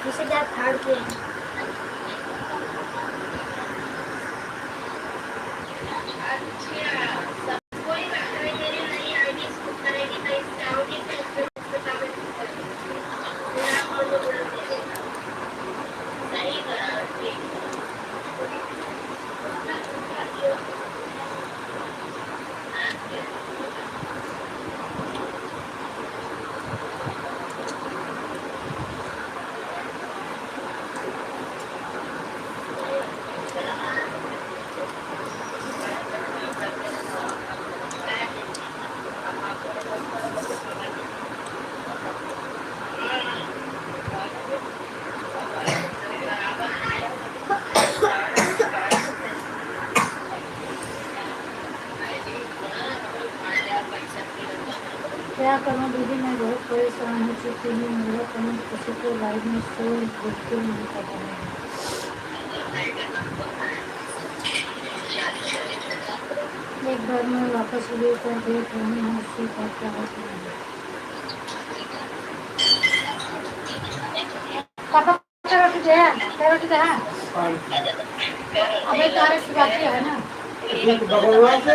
इसे क्या फाड़ के क्या करूँ दीदी, मैं बहुत परेशान हो चुकी हूँ। मेरा कमेंट किसी को लाइव में शो बिल्कुल नहीं कर रहा है। एक बार मैं वापस लेकर देख रही हूँ, उससे करता है पापा क्या रोटी दे, क्या रोटी दे अबे तारे की बात है ना भगवान से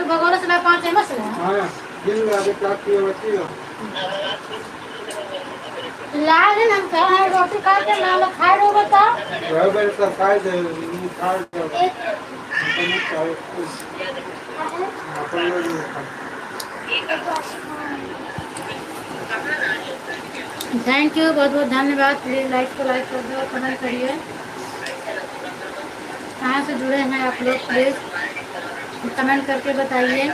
भगवान से मैं 5 एमएस है हां दिन में अभी क्या किए बच्ची हो लाल हम कह रहे रोटी खा के नाम खाए रहो बता बराबर सब खाए दे खा दो अपन चाहे अपन लोग थैंक यू, बहुत बहुत धन्यवाद। प्लीज लाइक को लाइक कर दो, कमेंट करिए। कहाँ से जुड़े हैं आप लोग, प्लीज कमेंट करके बताइए।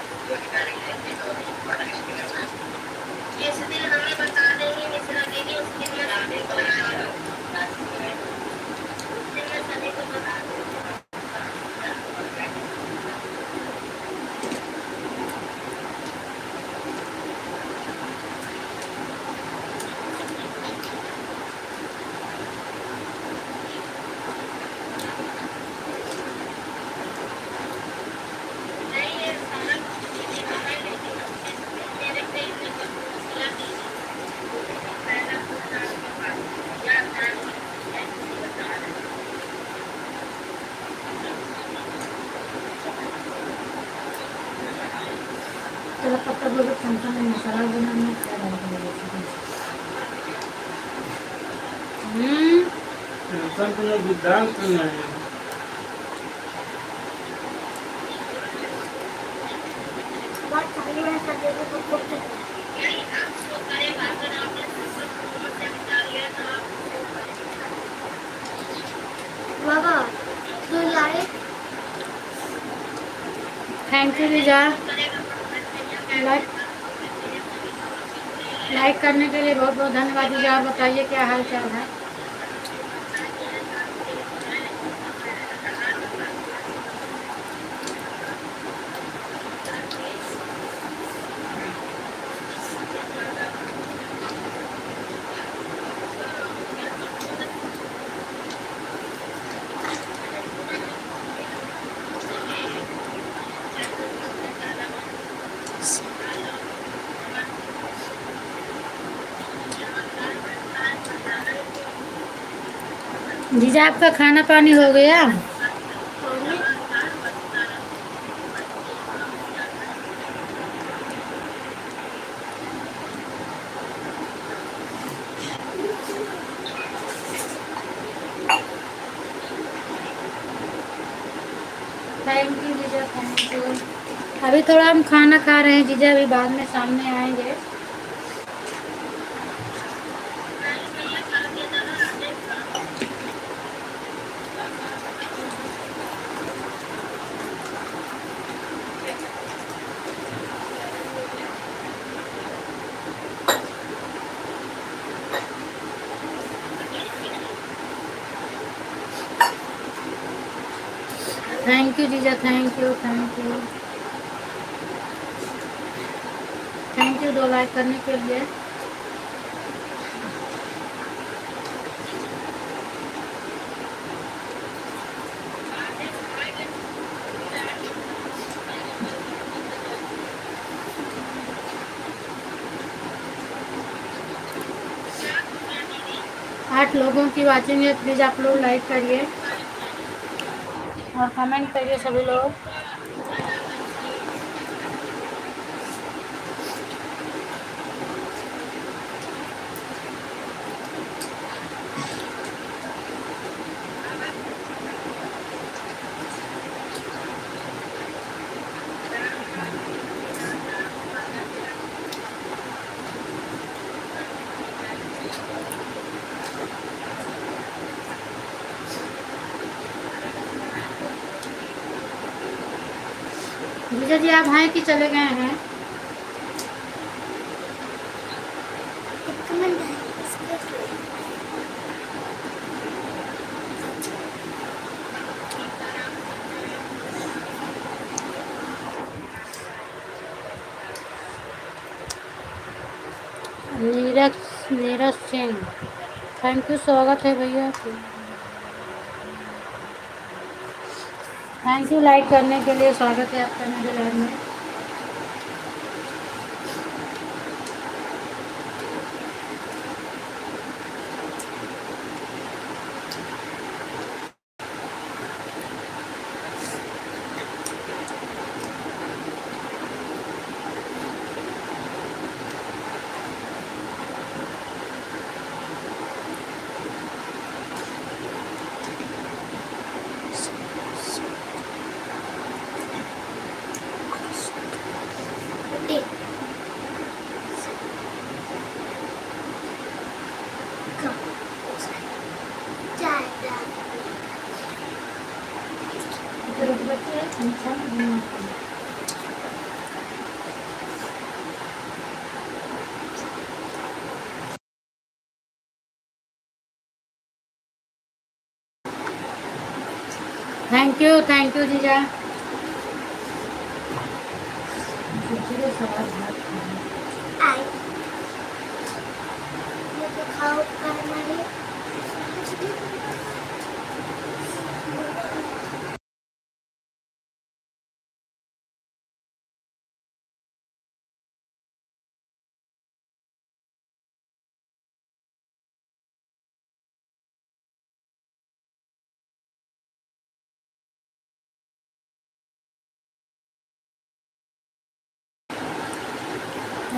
चलो पत्ता गोभी टेंशन में मसाला बनाने क्या डालेंगे टेंशन तो नहीं विधान करना है बात चालू है सब जगह को बाबा तो लाए थैंक यू रिजा लाइक करने के लिए बहुत बहुत धन्यवाद दीजिए। आप बताइए क्या हाल चाल है। जीजा आपका खाना पानी हो गया? थैंक यू जीजा, थैंक यू। अभी थोड़ा हम खाना खा रहे हैं जीजा, अभी बाद में सामने आएंगे। थैंक यू जीजा, thank you, thank you, thank you 2 like करने के लिए। 8 लोगों की वाचिंग है, प्लीज़ आप लोग लाइक करिए और कमेंट करिए सभी लोग। जीजा जी आप हैं कि चले गए हैं? नीरज नीरज सिंह, थैंक यू, स्वागत है भैया। थैंक यू लाइक करने के लिए, स्वागत है आपका मेरे लाइव में। थैंक यू जीजा।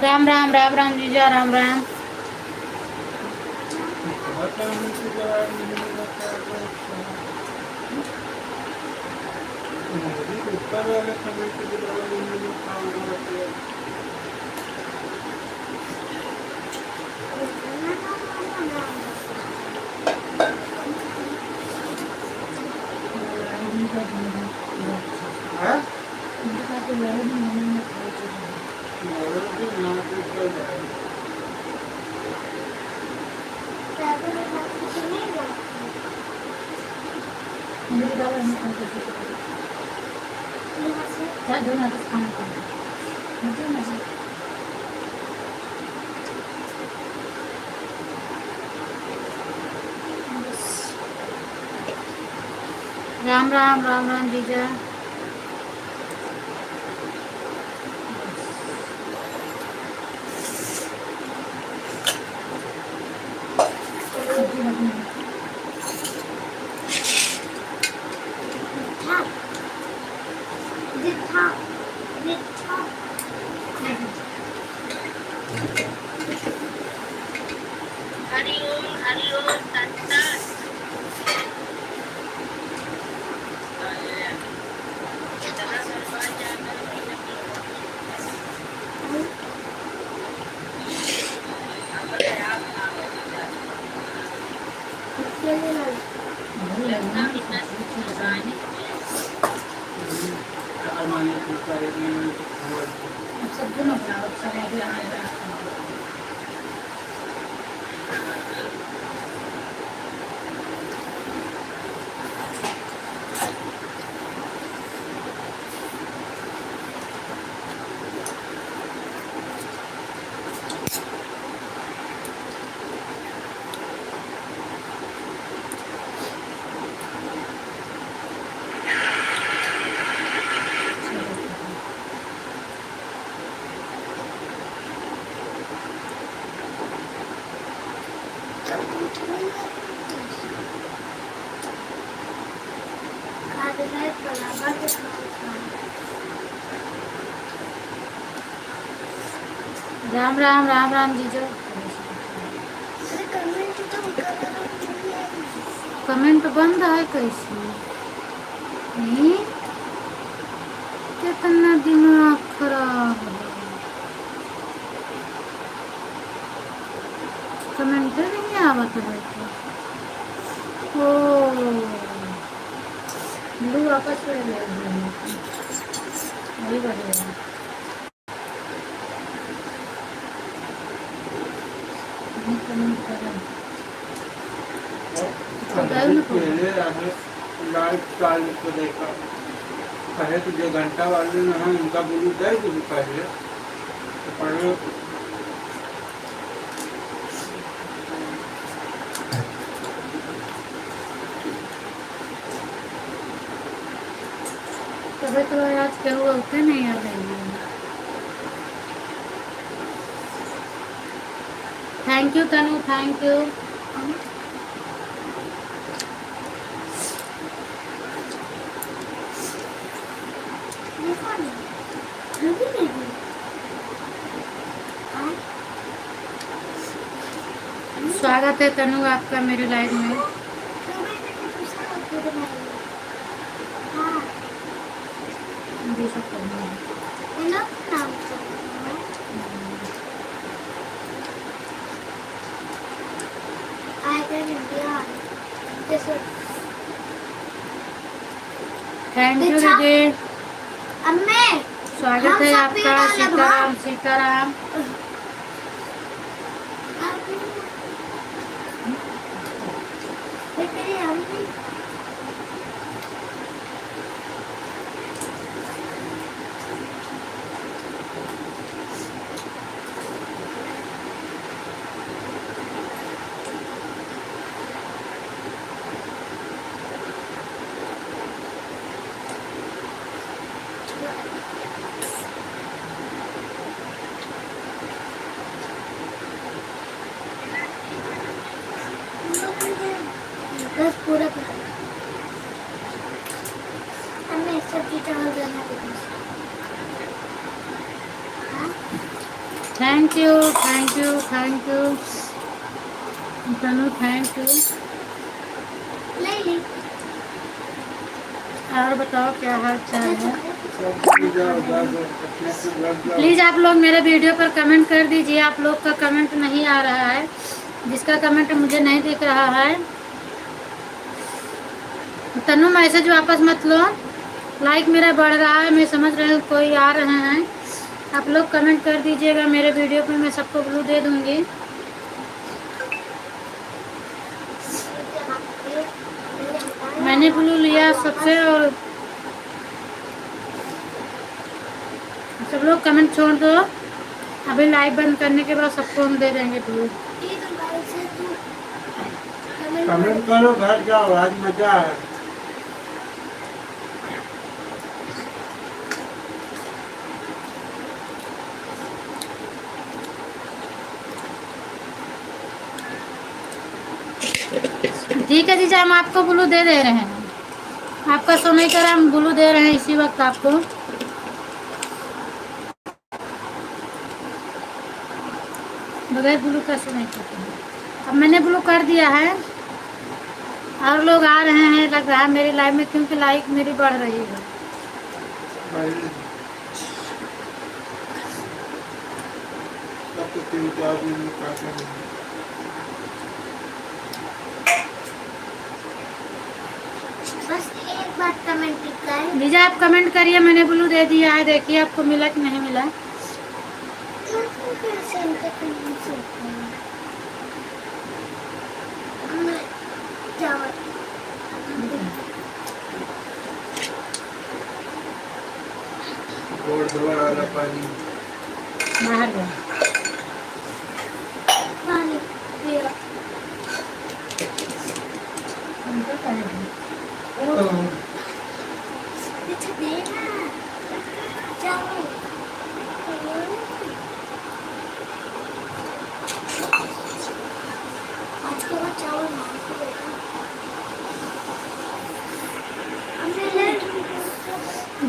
राम राम राम राम जीजा, राम राम। राम राम राम राम जीजा। राम राम राम राम जीजो। कमेंट बंद है कैसे? नहीं, कितना दिमाग खराब है। कमेंट नहीं आवत है। ओ ब्लू वापस ले ले वही बढ़िया। कमेंट करें लाइव चाल को देखा पहले तो जो घंटा वाले हैं उनका ब्लू दे दो पहले तो पहले तबे तो आज क्या हुआ उठे नहीं आ रही। Thank you Tanu, thank you. स्वागत है तनु आपका मेरे लाइव में। थैंक यू दीदी, स्वागत है आपका। सीताराम सीताराम। बस पूरा हमें सब्जी चावल देना। Thank you thank you thank you Tanu, thank you. और बताओ क्या हाल चाल है? प्लीज़ आप लोग मेरे वीडियो पर कमेंट कर दीजिए। आप लोग का कमेंट नहीं आ रहा है, जिसका कमेंट मुझे नहीं दिख रहा है। तनु मैसेज वापस मत लो, लाइक मेरा बढ़ रहा है, मैं समझ रही हूँ कोई आ रहे हैं। आप लोग कमेंट कर दीजिएगा मेरे वीडियो पे, मैं सबको ब्लू दे दूँगी। मैंने ब्लू लिया सबसे, और सब लोग कमेंट छोड़ दो। अभी लाइव बंद करने के बाद सबको हम दे देंगे ब्लू। कमेंट करो, घर जाओ, आज मजा है। ठीक है जीजा, हम आपको ब्लू दे रहे हैं। आपका शो नहीं करा, हम ब्लू दे रहे हैं इसी वक्त आपको। बगैर ब्लू का शो नहीं करते। अब मैंने ब्लू कर दिया है, और लोग आ रहे हैं लग रहा है मेरी लाइव में, क्योंकि लाइक मेरी बढ़ रही है। बस एक बार कमेंट करें। लीजा आप कमेंट करिए, मैंने ब्लू दे दिया है, देखिए आपको मिला कि नहीं मिला। पानी बाहर गया पानी पिया।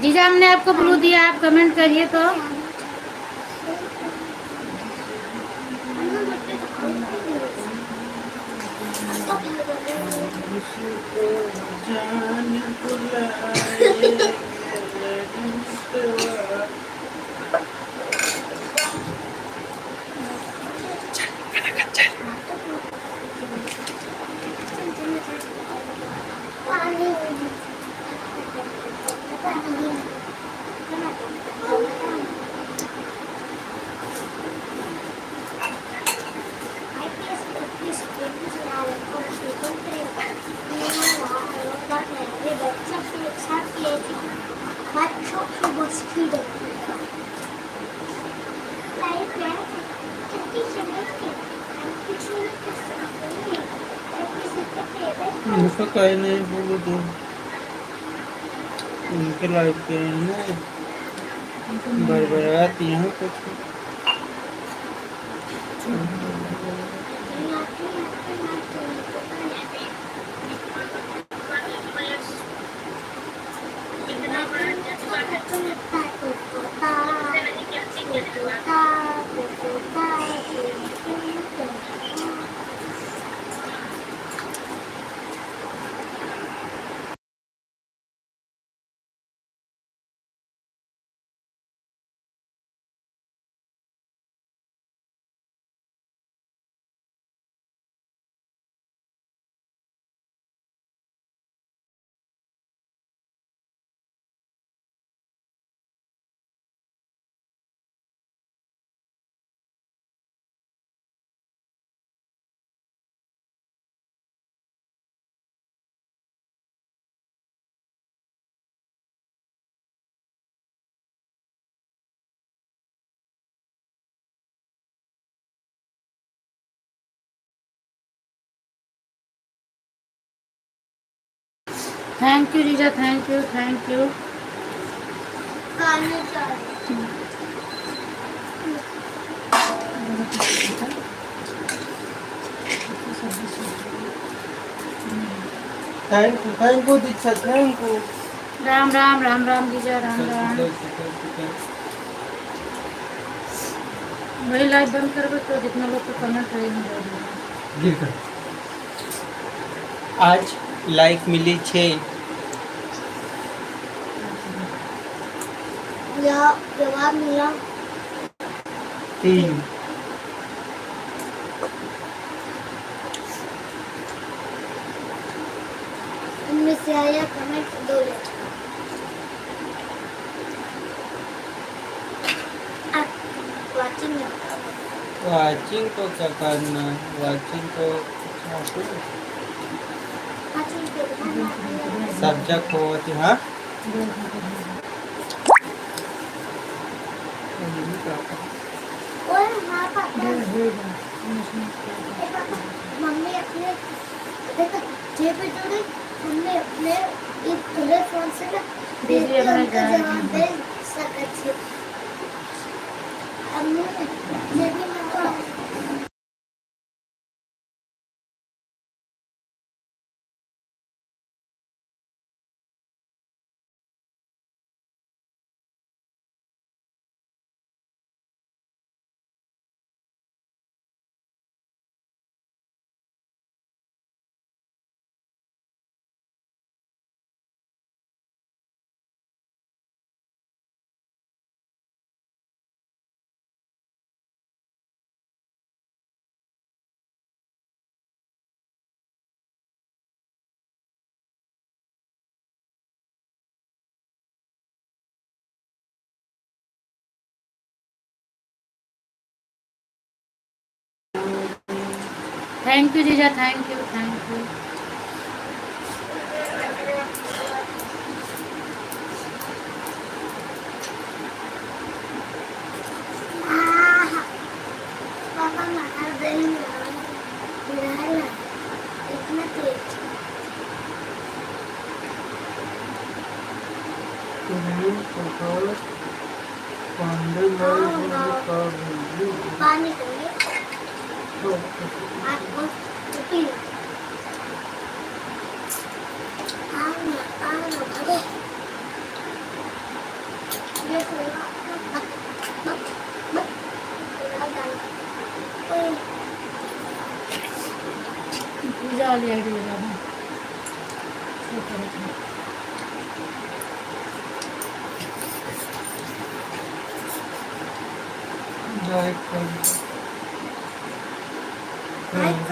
जीजा हमने आपको ब्लू दिया, आप कमेंट करिए तो। किसी को जान बुलाए उनको कहीं नहीं बोलो तो उनके लाइफ के हैं बरबराती हैं कुछ थैंक यू जीजा, thank you thank you. Thank you Diksha thank you Ram Ram Ram Ram जीजा, राम राम। वही लाइव बंद कर तो जितना लोग को कमेंट रहेंगे। आज लाइक मिली 6 जवाब मिला 3 इनमें से आया कमेंट 2 वाचिंग को क्या करना वाचिंग को सब्जेक्ट हो हाँ और हाँ पापा मम्मी अपने देखो जेब में जोड़े मम्मी अपने एक खुले फोन से ना दीदी अपना जवाब दे सकते हमने ये भी मंगवा थैंक यू जीजा, थैंक यू थैंक यू। पापा मार देंगे इतना तेज पानी चाहिए आपको पूजा वाली आईडी लगा दूँ।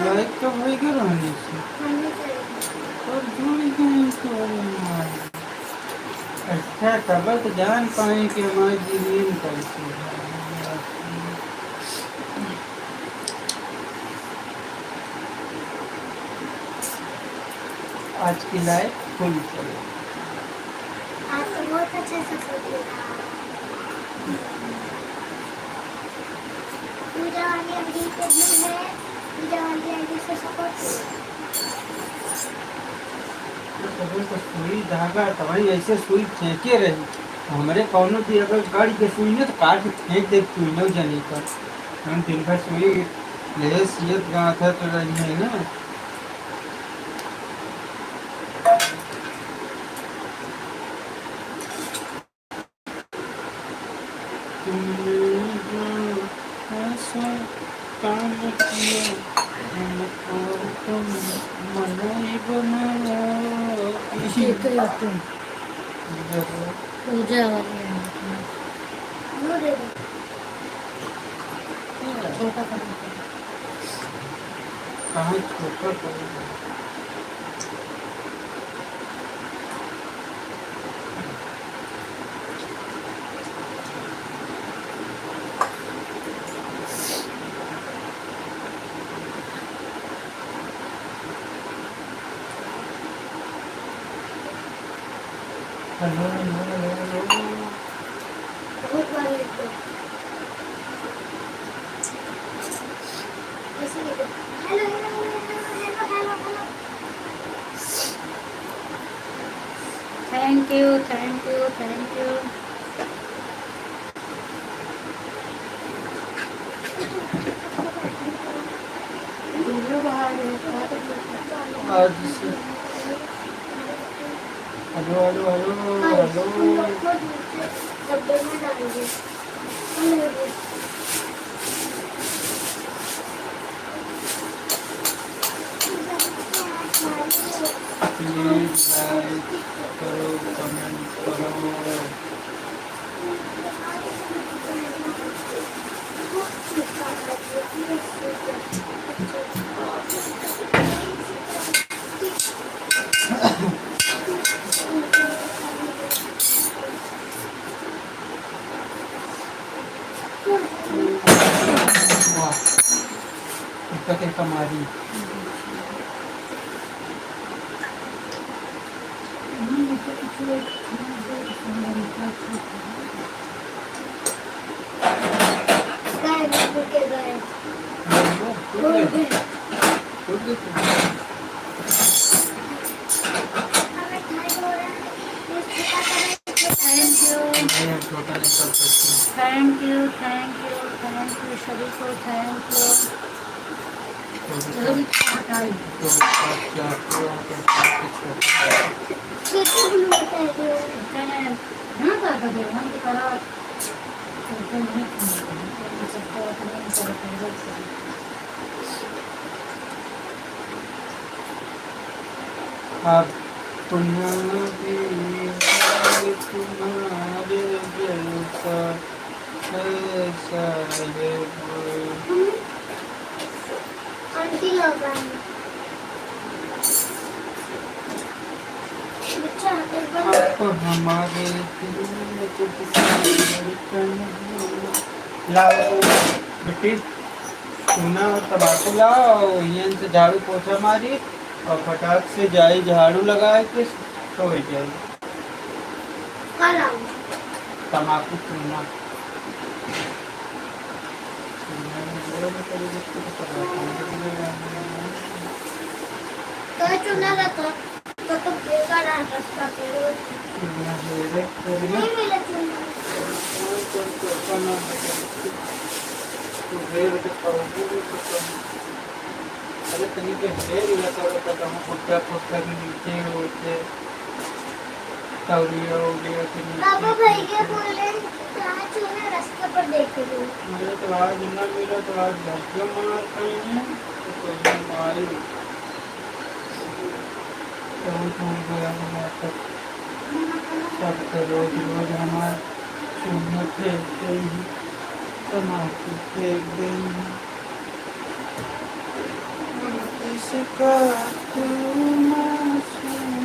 लाइक तो भाई क्यों रहने से खाने चाहिए। और जुड़ गए तो अच्छा तब तो जान पाए कि हमारी जीवन कैसी है। आज की लाइफ फुल चले आज तो बहुत अच्छे से सोचिए। पूजा वाली आईडी पे भी है, पूजा वाली आईडी से सपोर्ट करो। तो सुई धागा तभी ऐसे सुई फेंके रही हमारे कौनों की अगर गाड़ी के सुई ने तो काट के फेंक दे सुई न जानी पर हम दिन भर सुई ले सियत गाँव था तो रही है ना। तुमने जो ऐसा काम किया हमको तुम मनाई बनाओ पूजा वाली वो दे दो। छोटा कर कहाँ छोटा पड़ेगा हेलो हेलो हेलो बहुत बार लिख दो। ऐसे लिख दो। Hello hello hello hello hello hello. Thank you thank you thank you. Video बाहर आज से हेलो हेलो हेलो हेलो डब्बे में डालिए। हेलो प्लीज लाइक करो कमेंट करो वाह इसका कैसा मारी गए बिल्कुल के गए। हमें ठंड हो रहा है। प्लीज पता करें। थैंक यू छोटा नहीं कर सकते thank you thank you thank you सभी को थैंक यू। कितने ब्लू बताइए। हाँ कर दो हम तो करा आप तुम्हारे तुम्हारे जैसा ऐसा है आंटी लोग आए। बच्चा एक बार आप हमारे दिल में तो किसी धड़कन हो। लाओ बेटी चूना और तम्बाकू लाओ यहीं से झाड़ू पोछा मारी और फटाक से जाए झाड़ू लगाए के सो जाए कल आऊँ। तम्बाकू चूना तो चुना रहता तो बेकार आ रास्ता पे रोज नहीं मिला चुना। अरे तनी के हेर इलाका का हम फुटका फुटका के नीचे होते तौलिया उलिया के पापा नीचे भैया बोले कहाँ चुना रास्ते पर देखे लो। मुझे तो आज न मिला तो आज धक्के मार कहीं है तो कोई मारी बहुत हो गया हमारा तक सब तो रोज रोज हमारे चूल्हे फेंकते ही तम्बाकू फेंक देंगे कैसे काटूं मासूम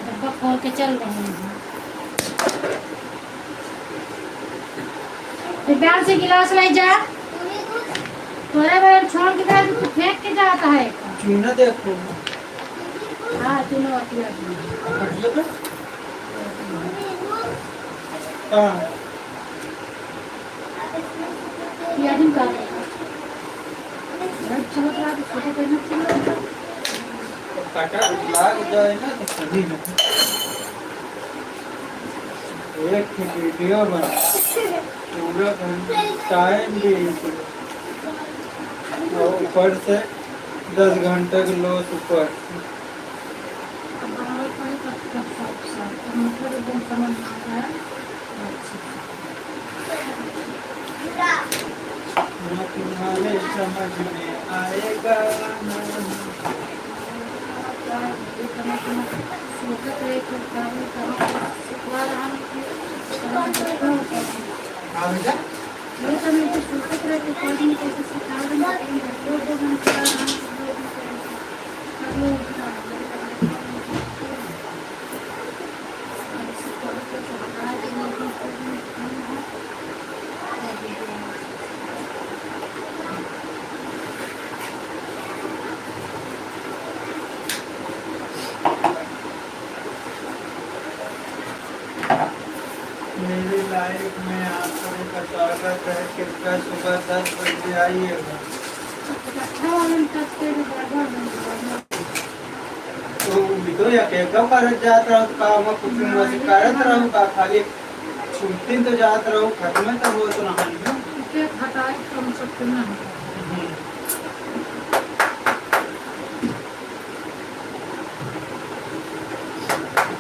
डब्बा खोल के चल रहे हैं। प्यार से गिलास लाई जा, थोड़ा बार छोड़ के जा, तू फेंक के जाता है। चूना देखो हाँ चलो बढ़िया पे हाँ दिन का चमक रहा है, फोटो करना चाहिए। काटा लाग जाए ना तो सही ना एक वीडियो बना पूरा टाइम भी और ऊपर से 10 घंटे के लॉस ऊपर ना तुम्हारे समझ में आएगा ना आएगा मेरी लाइफ में आप सभी का स्वागत है कृपया सुबह 10 बजे आइएगा तो बितो या के कब करत जात रहूं काम कुछ मत करत रहूं का खाली छुट्टी तो जात रहूं खत्म तो हो तो नहीं के हटाए कम सकते ना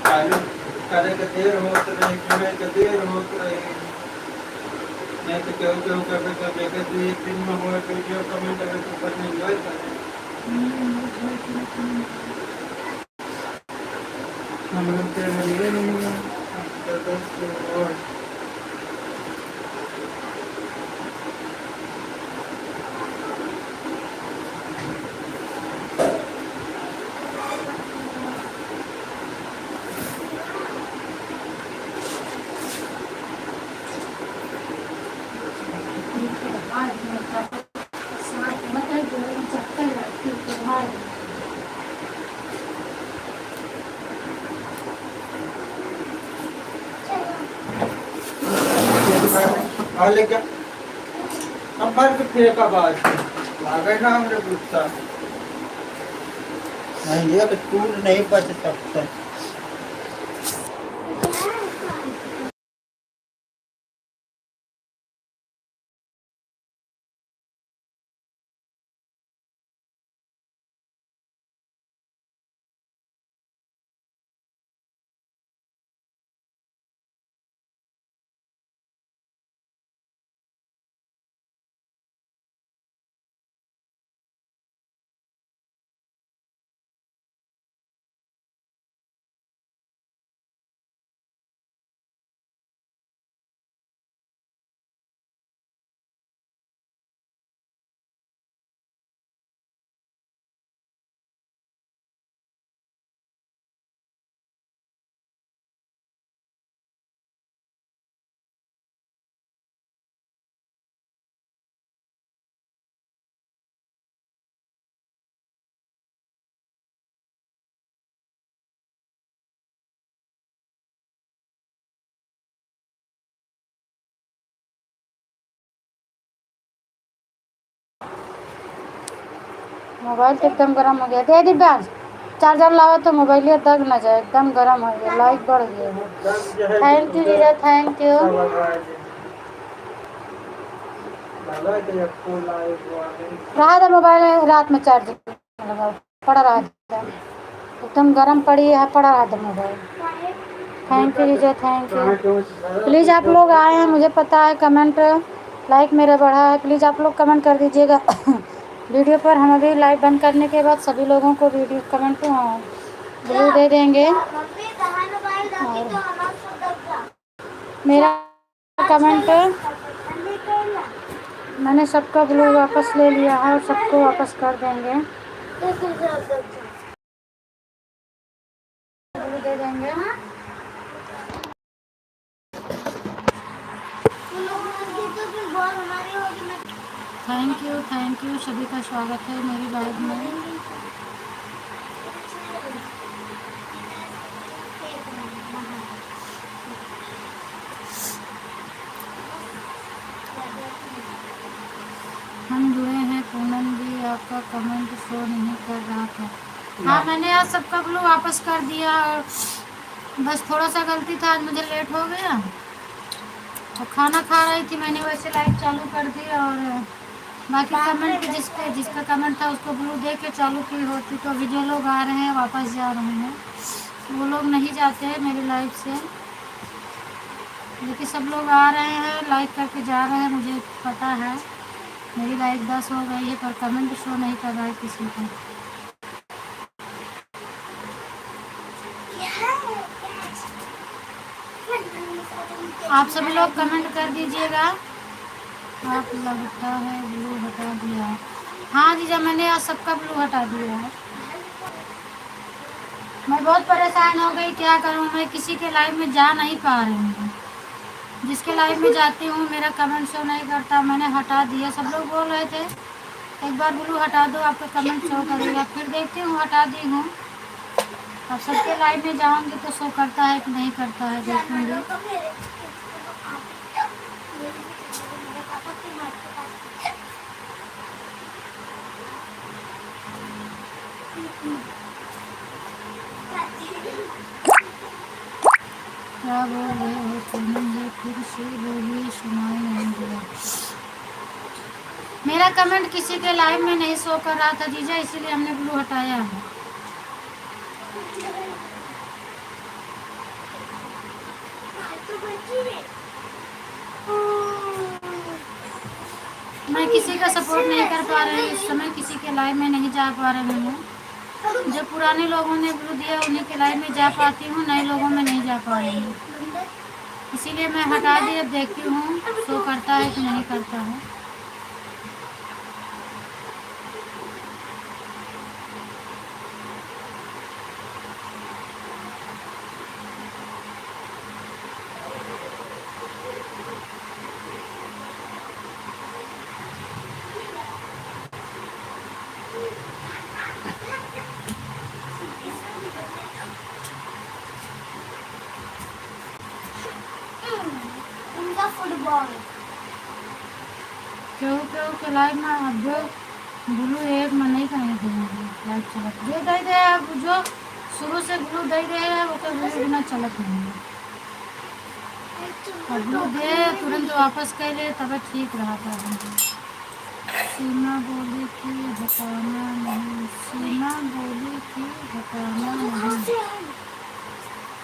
चालू करे के देर होत रहे कि के देर होत रहे नहीं तो क्यों कभी कभी के 2 दिन में हो तो जो कमेंट अगर ऊपर नहीं होए हम लोग के लिए नहीं है तो दोस्तों और आ लेके अब बार फिर का बात आ गए ना हमरे गुस्सा नहीं ये टूट नहीं बच सकता मोबाइल तो एकदम गर्म हो गया। दे दी डांस चार्जर लावा तो मोबाइल ये दग न जाए, एकदम गर्म हो गया, लाइट बढ़ गया है। दर्द जो है थैंक यू जीजा, थैंक यू। सब लगा दे। लगा के आपको लाइव वाले रहा था मोबाइल रात में चार्जिंग लगा पड़ा रहा था, एकदम गर्म पड़ी है, पड़ा रहा था मोबाइल। थैंक यू जीजा, थैंक कहाँ यू। के वो सारा प्लीज़ आप लोग आए हैं, मुझे पता है कमेंट लाइक मेरा बढ़ा है, प्लीज़ आप लोग कमेंट कर दीजिएगा वीडियो पर। हम अभी लाइव बंद करने के बाद सभी लोगों को वीडियो कमेंट ब्लू दे देंगे। मम्मी कहाँ मोबाइल दादी तो हमारा सुधर मेरा कमेंट जा। मैंने सबका ब्लू वापस ले लिया है और सबको वापस कर देंगे, ब्लू दे देंगे। थैंक यू सभी का स्वागत है मेरी लाइव में। हम जुड़े हैं पूनम जी, आपका कमेंट शो नहीं कर रहा था। हाँ मैंने आज सबका ब्लू वापस कर दिया, और बस थोड़ा सा गलती था, आज मुझे लेट हो गया और खाना खा रही थी, मैंने वैसे लाइव चालू कर दी, और बाकी कमेंट जिसका कमेंट था उसको ब्लू दे के चालू की होती। तो अभी जो लोग आ रहे हैं वापस जा रहे हैं, वो लोग नहीं जाते हैं मेरी लाइव से, लेकिन सब लोग आ रहे हैं लाइक करके जा रहे हैं। मुझे पता है मेरी लाइक 10 हो गई है, पर कमेंट शो नहीं कर रहा है किसी को। आप सभी लोग कमेंट कर दीजिएगा। आप लगता है ब्लू हटा दिया। हाँ जीजा, मैंने आज सबका ब्लू हटा दिया है। मैं बहुत परेशान हो गई, क्या करूँ, मैं किसी के लाइव में जा नहीं पा रही हूँ। जिसके लाइव में जाती हूँ मेरा कमेंट शो नहीं करता, मैंने हटा दिया। सब लोग बोल रहे थे एक बार ब्लू हटा दो आपका कमेंट शो करेगा, फिर देखती हूँ हटा दी हूँ। अब सबके लाइव में जाऊँगी तो शो करता है कि नहीं करता है, देखूँगी। क्या बोल रहे हो पूनम जी, फिर से बोलिए, सुनाई नहीं दिया। मेरा कमेंट किसी के लाइव में नहीं शो कर रहा था जीजा, इसीलिए हमने ब्लू हटाया है। मैं किसी का सपोर्ट नहीं कर पा रही हूँ इस समय, किसी के लाइव में नहीं जा पा रही हूँ। जो पुराने लोगों ने ब्लू दिया उन्हीं के लाइव में जा पाती हूँ, नए लोगों में नहीं जा पा रही हूँ, इसीलिए मैं हटा दी। अब देखती हूँ शो करता है कि नहीं करता है। फुटबॉल क्यों के लाइव में अब जो ब्लू एक में नहीं करेंगे लाइव चलत जो दे दे, अब जो शुरू से ब्लू दे दे है वो ब्लू बिना चलत नहीं है। और ब्लू दे तुरंत वापस कर ले तब ठीक रहा था। सीमा बोली कि हटाना नहीं, सीमा बोली कि हटाना नहीं,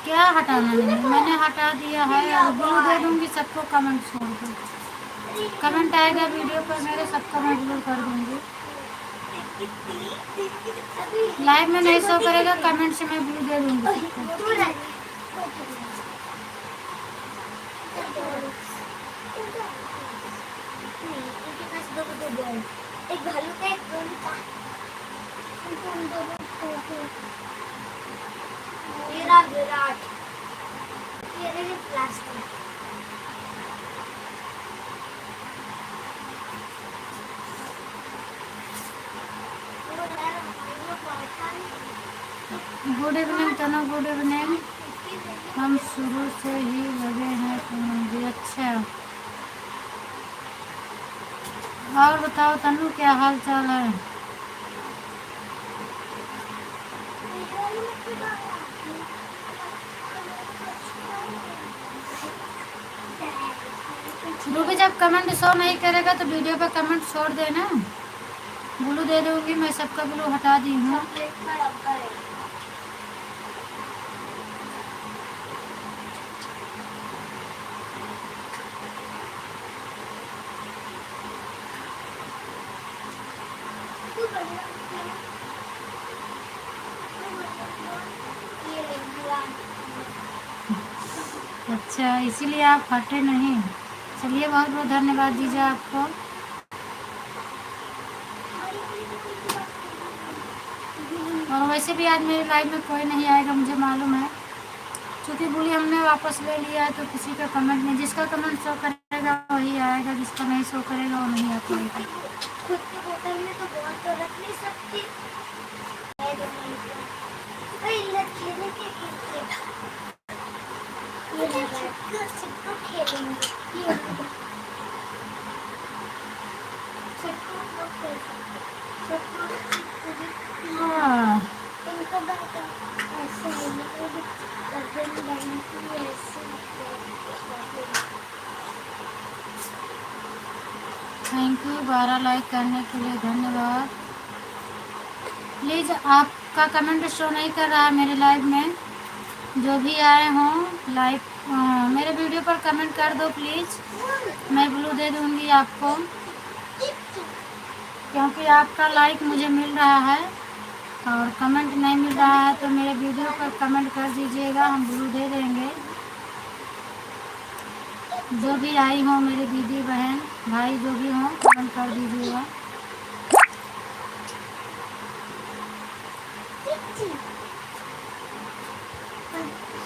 क्या हटाना नहीं, मैंने हटा दिया है। और ब्लू दे दूंगी सबको कमेंट छोड़ कर, कमेंट आएगा वीडियो पर मेरे, सबका मैं ब्लू कर दूंगी। लाइव में नहीं शो करेगा, कमेंट से मैं ब्लू दे दूंगी सबको। एक भालू का एक गोलू का मेरा विराट, ये रही प्लास्टिक। गुड इवनिंग तनु, गुड इवनिंग। हम शुरू से ही लगे हैं पूनम जी। अच्छा, और बताओ तनु क्या हाल चाल है? रूबी जब कमेंट शो नहीं करेगा तो वीडियो पर कमेंट छोड़ देना, ब्लू दे दूंगी मैं, सबका ब्लू हटा दी हूँ। अच्छा, इसीलिए आप फटे नहीं। चलिए, बहुत बहुत धन्यवाद दीजिए आपको। और वैसे भी आज मेरे लाइव में कोई नहीं आएगा, मुझे मालूम है, क्योंकि बुली हमने वापस ले लिया है, तो किसी का कमेंट नहीं, जिसका कमेंट शो करेगा वही आएगा, जिसका नहीं शो करेगा वो नहीं आ पाएगा। खुद के बोतल में तो बहुत तो रख नहीं सकती। हाँ, थैंक यू 12 लाइक करने के लिए, धन्यवाद। प्लीज़ आपका कमेंट शो नहीं कर रहा है मेरे लाइव में, जो भी आए हों लाइव मेरे वीडियो पर कमेंट कर दो प्लीज़, मैं ब्लू दे दूँगी आपको, क्योंकि आपका लाइक मुझे मिल रहा है और कमेंट नहीं मिल रहा है, तो मेरे वीडियो पर कमेंट कर दीजिएगा, हम ब्लू दे देंगे। जो भी आई हो मेरी दीदी बहन भाई जो भी हो, कमेंट कर दीजिएगा।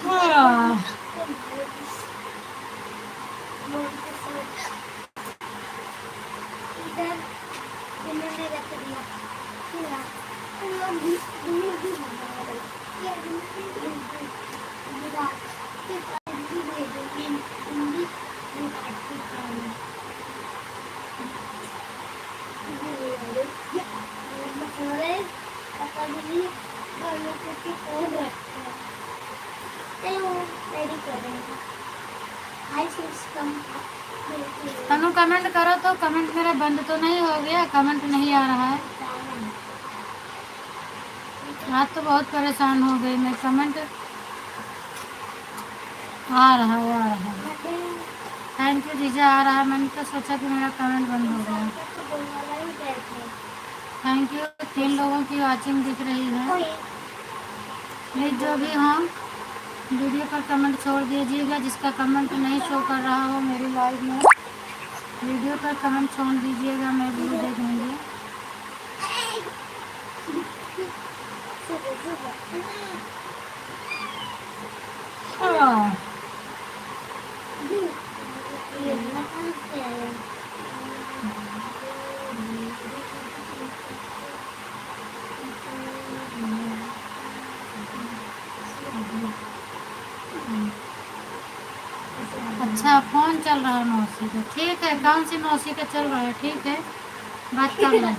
हाँ। तनु कमेंट करो तो, कमेंट मेरा बंद तो नहीं हो गया, कमेंट नहीं आ रहा है। आज तो बहुत परेशान हो गई मैं, कमेंट आ रहा है। थैंक यू जीजा, आ रहा है, मैंने तो सोचा कि मेरा कमेंट बंद हो गया। थैंक यू, 3 लोगों की वाचिंग दिख रही है। प्लीज़ जो भी हो वीडियो पर कमेंट छोड़ दीजिएगा, जिसका कमेंट नहीं शो कर रहा हो मेरी लाइव में, वीडियो पर कमेंट छोड़ दीजिएगा, मैं ब्लू दे दूँगी। अच्छा, फ़ोन चल रहा है मौसी का, ठीक है, कौन सी मौसी का चल रहा है, ठीक है, बात कर लें।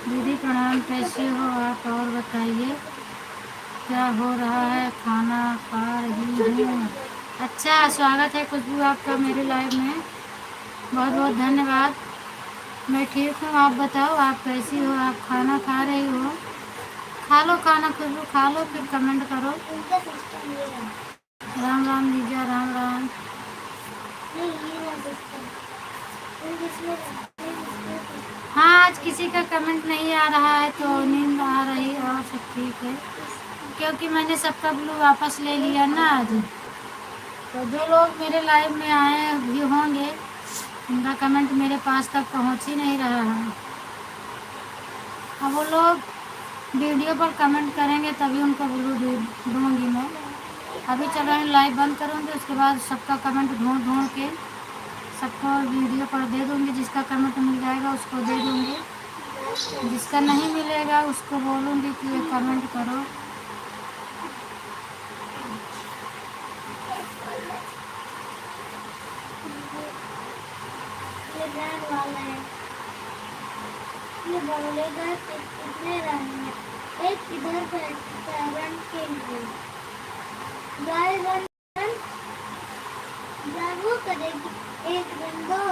दीदी प्रणाम, कैसे हो आप, और बताइए क्या हो रहा है, खाना खा रही हूँ। अच्छा, स्वागत है खुशबू आपका मेरे लाइव में, बहुत बहुत धन्यवाद। मैं ठीक हूँ, आप बताओ आप कैसी हो, आप खाना खा रही हो, खा लो खाना खुशबू, खा लो फिर कमेंट करो। राम राम जीजा, राम राम। हाँ, आज किसी का कमेंट नहीं आ रहा है तो नींद आ रही है, और सब ठीक है, क्योंकि मैंने सबका ब्लू वापस ले लिया ना आज, तो जो लोग मेरे लाइव में आए भी होंगे उनका कमेंट मेरे पास तक पहुंच ही नहीं रहा है। अब वो लोग वीडियो पर कमेंट करेंगे तभी उनको ब्लू दूंगी मैं। अभी चलो मैं लाइव बंद करूँगी, उसके बाद सबका कमेंट ढूंढ ढूंढ के सबको वीडियो पर दे दूँगी। जिसका कमेंट मिल जाएगा उसको दे दूँगी, जिसका नहीं मिलेगा उसको बोलूँगी कि ये कमेंट करो। ये रन वाला है, ये बोलेगा कि कितने रन है। एक इधर बैठता है रन के लिए, गाय रन रन रन वो करेगी, एक रन दो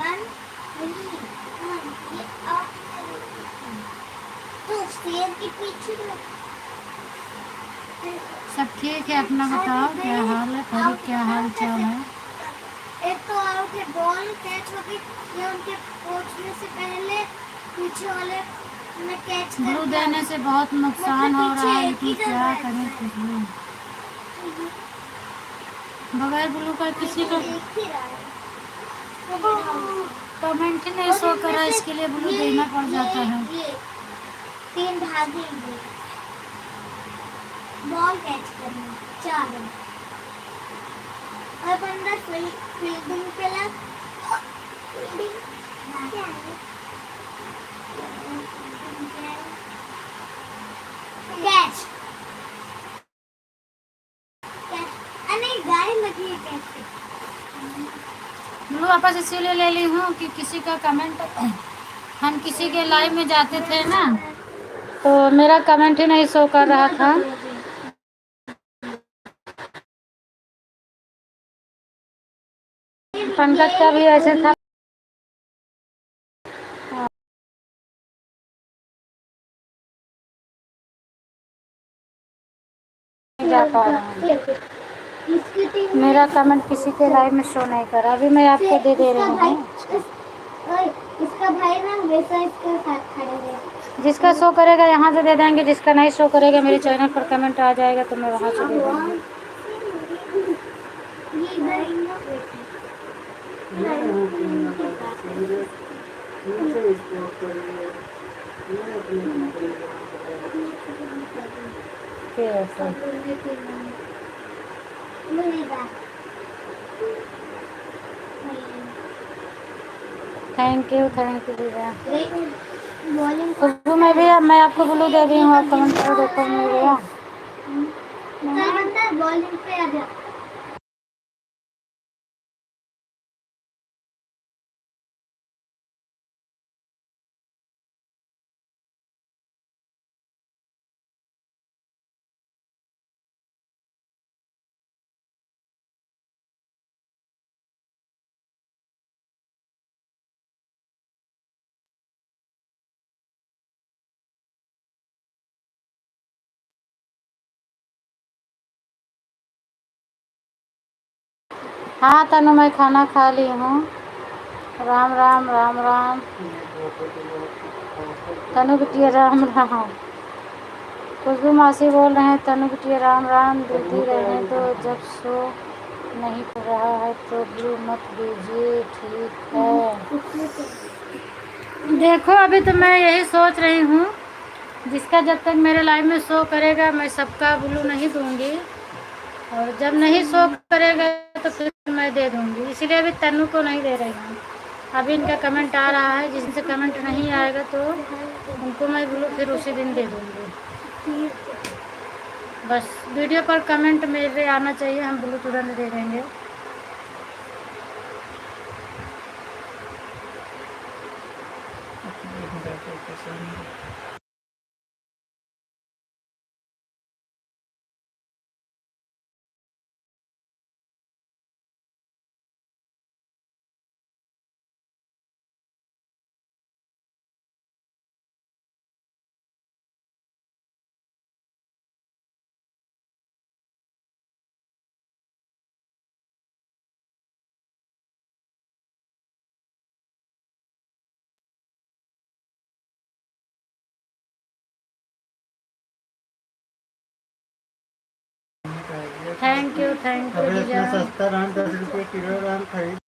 रन नहीं हाँ, ये आप तो शेर के पीछे सब ठीक है, अपना बताओ क्या हाल है, फिर क्या हाल चाल है। एक तो आउट है, बॉल कैच हो गई, ये उनके पहुंचने से पहले पीछे वाले ने कैच कर ब्लू लिया। देने से बहुत नुकसान हो रहा है, पीछे लेकिन किधर क्या बैठा करें है? खुशबू, बगैर ब्लू का किसी को देख ही रहा है। कमेंट ही नहीं और शो इनमें करा, से इसके लिए ब्लू ये- देना पड़ जाता है। ये तीन भागेंगे, बॉल कैच करना 4 रन। और बंदा फील्डिंग पे लग फील्डिंग क्या है? कैच कैच अरे गाय लगी है कैच। ब्लू वापस इसीलिए ले ली हूँ कि किसी का कमेंट, हम किसी के लाइव में जाते थे ना तो मेरा कमेंट ही नहीं शो कर रहा था। पंकज का भी ऐसे था, नहीं जा पा रहा हूँ। इसकी टीम मेरा कमेंट किसी के लाइव में शो नहीं कर रहा। अभी मैं आपको दे रही हूँ। इसका भाई ना हमेशा इसके साथ खड़े रहे। जिसका शो करेगा यहाँ से दे देंगे, जिसका नहीं शो करेगा मेरे चैनल पर कमेंट आ जाएगा तो मैं वहाँ से दे दूँगी। ये इधर इन लोग बैठे मिलेगा। थैंक यू दीदा। बॉलिंग खुशबू में भी मैं आपको ब्लू दे दी हूँ, आप कमेंट करो, देखो मिल गया। बंदा बॉलिंग पे आ जा। हाँ तनु, मैं खाना खा ली हूँ। राम राम राम राम। तनु बिटिया राम राम। खुशबू मासी बोल रहे हैं तनु बिटिया राम राम, दीदी रहने दो, जब शो नहीं कर रहा है तो ब्लू मत दीजिए, ठीक है। देखो अभी तो मैं यही सोच रही हूँ, जिसका जब तक मेरे लाइव में शो करेगा मैं सबका ब्लू नहीं दूंगी, और जब नहीं शो करेगा तो फिर मैं दे दूंगी। इसलिए अभी तनु को नहीं दे रही हूँ। अभी इनका कमेंट आ रहा है, जिनसे कमेंट नहीं आएगा तो उनको मैं ब्लू फिर उसी दिन दे दूंगी। बस वीडियो पर कमेंट मेरे आना चाहिए, हम ब्लू तुरंत दे देंगे। थैंक यू अगर इतना जीजा। सस्ता रान 10 रुपये किलो रान खरीद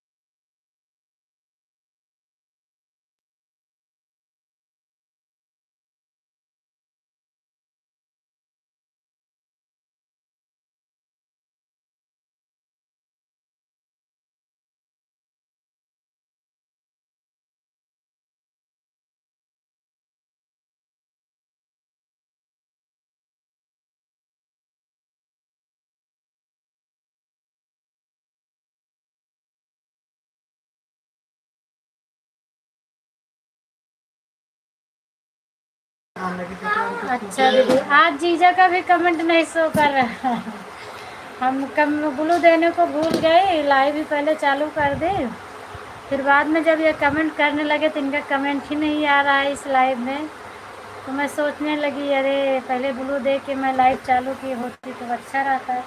अच्छा दीदी, आज जीजा का भी कमेंट नहीं शो कर रहा है। हम कम ब्लू देने को भूल गए, लाइव ही पहले चालू कर दे, फिर बाद में जब ये कमेंट करने लगे तो इनका कमेंट ही नहीं आ रहा है इस लाइव में। तो मैं सोचने लगी अरे पहले ब्लू दे के मैं लाइव चालू की होती तो अच्छा रहता है।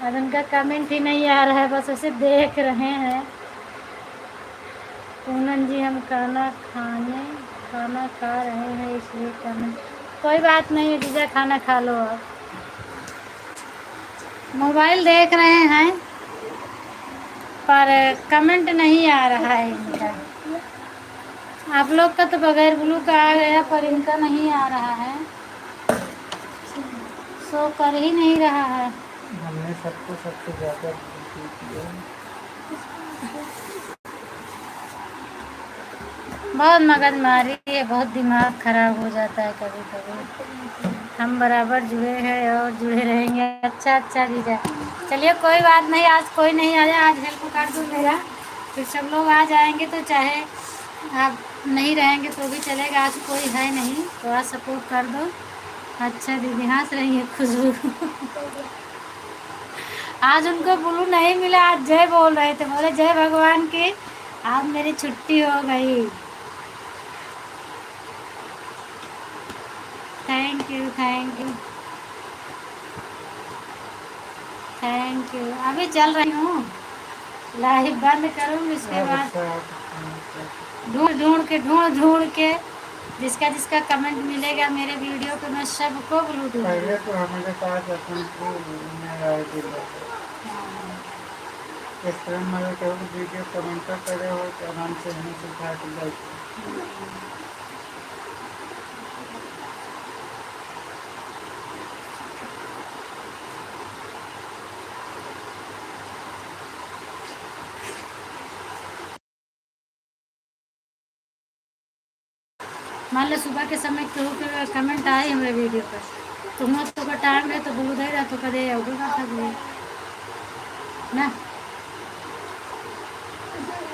आज उनका कमेंट ही नहीं आ रहा है, बस उसे देख रहे हैं। पूनम जी, हम खाना खा रहे हैं इसलिए कमेंट। कोई बात नहीं है जीजा, खाना खा लो आप। मोबाइल देख रहे हैं पर कमेंट नहीं आ रहा है इनका। आप लोग का तो बगैर ब्लू का आ गया पर इनका नहीं आ रहा है, शो कर ही नहीं रहा है। हमने सबको सबसे ज़्यादा किया। बहुत मगजमारी है, बहुत दिमाग खराब हो जाता है कभी कभी। हम बराबर जुड़े हैं और जुड़े रहेंगे। अच्छा जीजा, चलिए कोई बात नहीं, आज कोई नहीं आया, आज हेल्प कर दूँ मेरा, फिर सब लोग आ जाएंगे तो चाहे आप नहीं रहेंगे तो भी चलेगा। आज कोई है नहीं, थोड़ा सपोर्ट कर दो। अच्छा दीदी, हंस रही है खुशबू। आज उनको ब्लू नहीं मिला, आज जय बोल रहे थे, बोले जय भगवान की आज मेरी छुट्टी हो गई। थैंक यू अभी चल रही हूँ, लाइव बंद करूँगी उसके बाद ढूंढ के जिसका कमेंट मिलेगा मेरे वीडियो पे मैं सबको ब्लू दूँगी। पहले तो हमारे पास अपन को इस तरह हमारे को वीडियो कमेंट करे हो तो आराम से हमें सिखा के जाए। मान लो सुबह के समय तो कमेंट आए हमारे वीडियो पर, तुम तो का टाइम है तो ब्लू दे रहा तो कदे उधर बात है ना,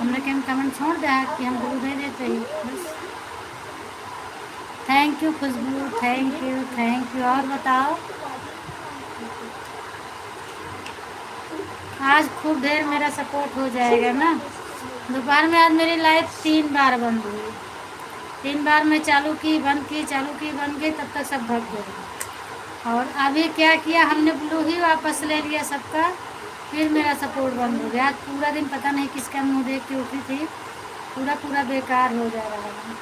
हमने क्या कमेंट छोड़ दिया कि हम ब्लू दे देते ही बस। Thank you Khushboo, thank you. और बताओ, आज खूब ढेर मेरा सपोर्ट हो जाएगा ना। दोपहर में आज मेरी लाइव 3 बार बंद हुई, 3 बार मैं चालू की बंद की, चालू की बंद की, तब तक सब भग गए। और अभी क्या किया हमने, ब्लू ही वापस ले लिया सबका, फिर मेरा सपोर्ट बंद हो गया। आज पूरा दिन पता नहीं किसका मुंह देख के उठी थी, पूरा बेकार हो जा रहा है।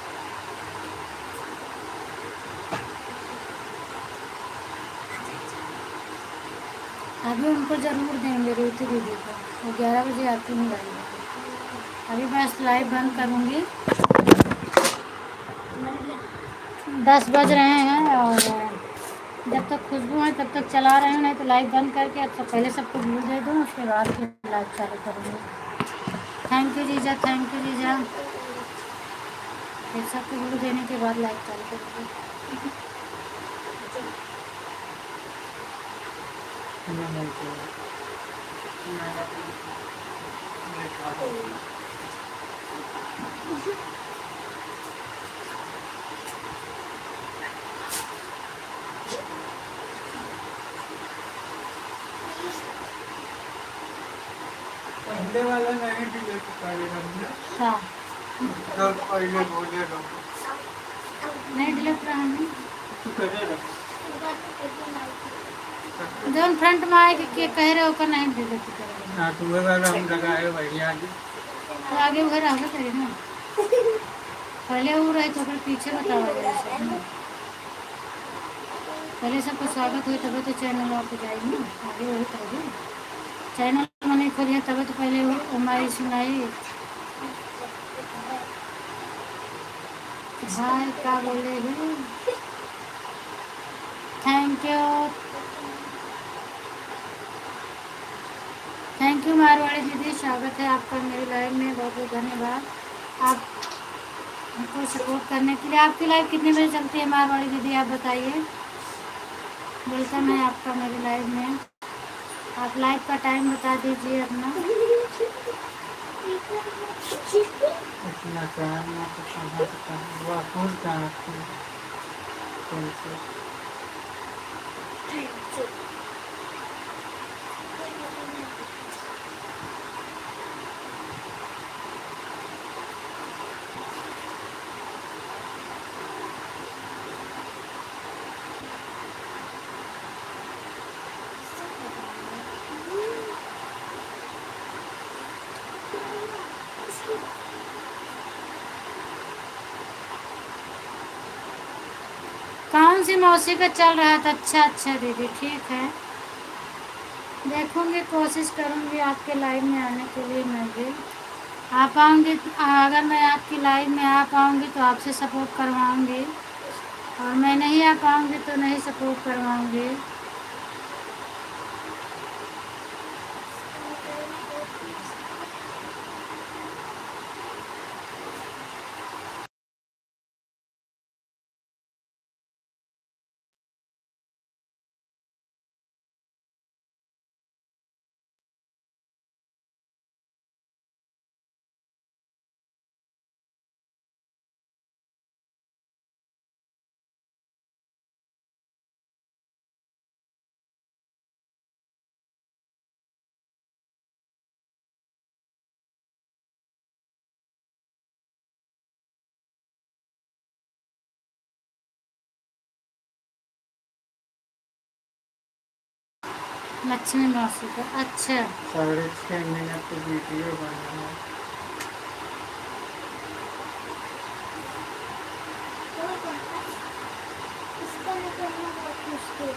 अभी उनको ज़रूर देंगे रोटी दीदी को, वो 11 बजे आती हूँ लाइव। अभी बस लाइव बंद करूँगी, 10 बज रहे हैं और जब तक खुशबू है तब तक चला रहे हैं, नहीं तो लाइव बंद करके अब तो पहले सबको ब्लू दे दूँ, उसके बाद फिर लाइव चालू करूँगी। थैंक यू जीजा, फिर सबको ब्लू देने के बाद लाइव चालू करूँगी। पहले वाला नहीं डिलीट करेगा हाँ, तो पहले बोलेगा नहीं डिलीट रहा है, तो करेगा जो फ्रंट में आए कि कह रहे हो का नहीं डिलीट करेगा। हाँ तो वही वाला हम लगाए बढ़िया आगे तो आगे वो रहा करे ना, पहले वो रहे तो फिर पीछे बताओ जैसे ना। पहले सबको स्वागत हुई तभी तो चैनल आपको जाएगी ना, आगे वही करोगे। चैनल मैंने खोलिए तभी तो पहले वो हमारी सुनाई भाई क्या बोले हैं। थैंक यू मारवाड़ी दीदी, स्वागत है आपका मेरी लाइव में, बहुत बहुत धन्यवाद आप हमको सपोर्ट करने के लिए। आपकी लाइव कितने बजे चलती है मारवाड़ी दीदी, आप बताइए। वेलकम है आपका मेरी लाइव में, आप लाइव का टाइम बता दीजिए अपना। इतना तुमसे। कौन सी मौसी का चल रहा था? अच्छा अच्छा दीदी, ठीक है, देखूंगी, कोशिश करूंगी आपके लाइव में आने के लिए। मैं भी आ पाऊंगी, अगर मैं आपकी लाइव में आ पाऊंगी तो आपसे सपोर्ट करवाऊंगी, और मैं नहीं आ पाऊंगी तो नहीं सपोर्ट करवाऊंगी। लक्ष्मी मौसी का, अच्छा। 6.5 मिनट वीडियो बना है। इसका निकलना बहुत मुश्किल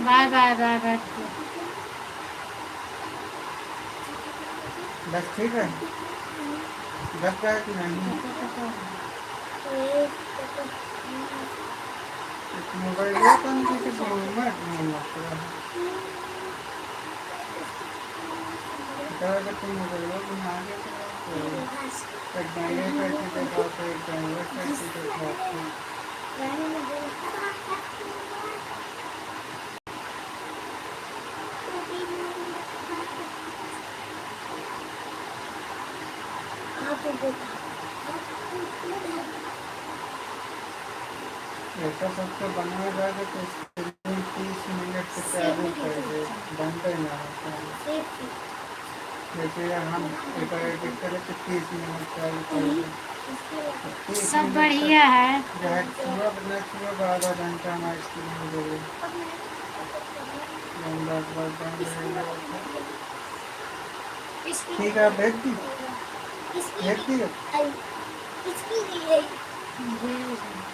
बाय बाय बाय बाय। बस ठीक है, बस का कि नहीं मोबाइल कौन किसी मत तुम मोबाइल बना के एक डाउनलोड करके देखो, तो एक डाउनलोड करके देखो। ऐसा सबको बनाएगा तो स्क्रीन 30 मिनट से चालू कर दे, बंद ही ना होता है। जैसे हम एक एडिट करें तो 30 मिनट चालू कर दे। सब बढ़िया है। सुबह आधा घंटा हमारे स्क्रीन में दे ठीक है, भेज दी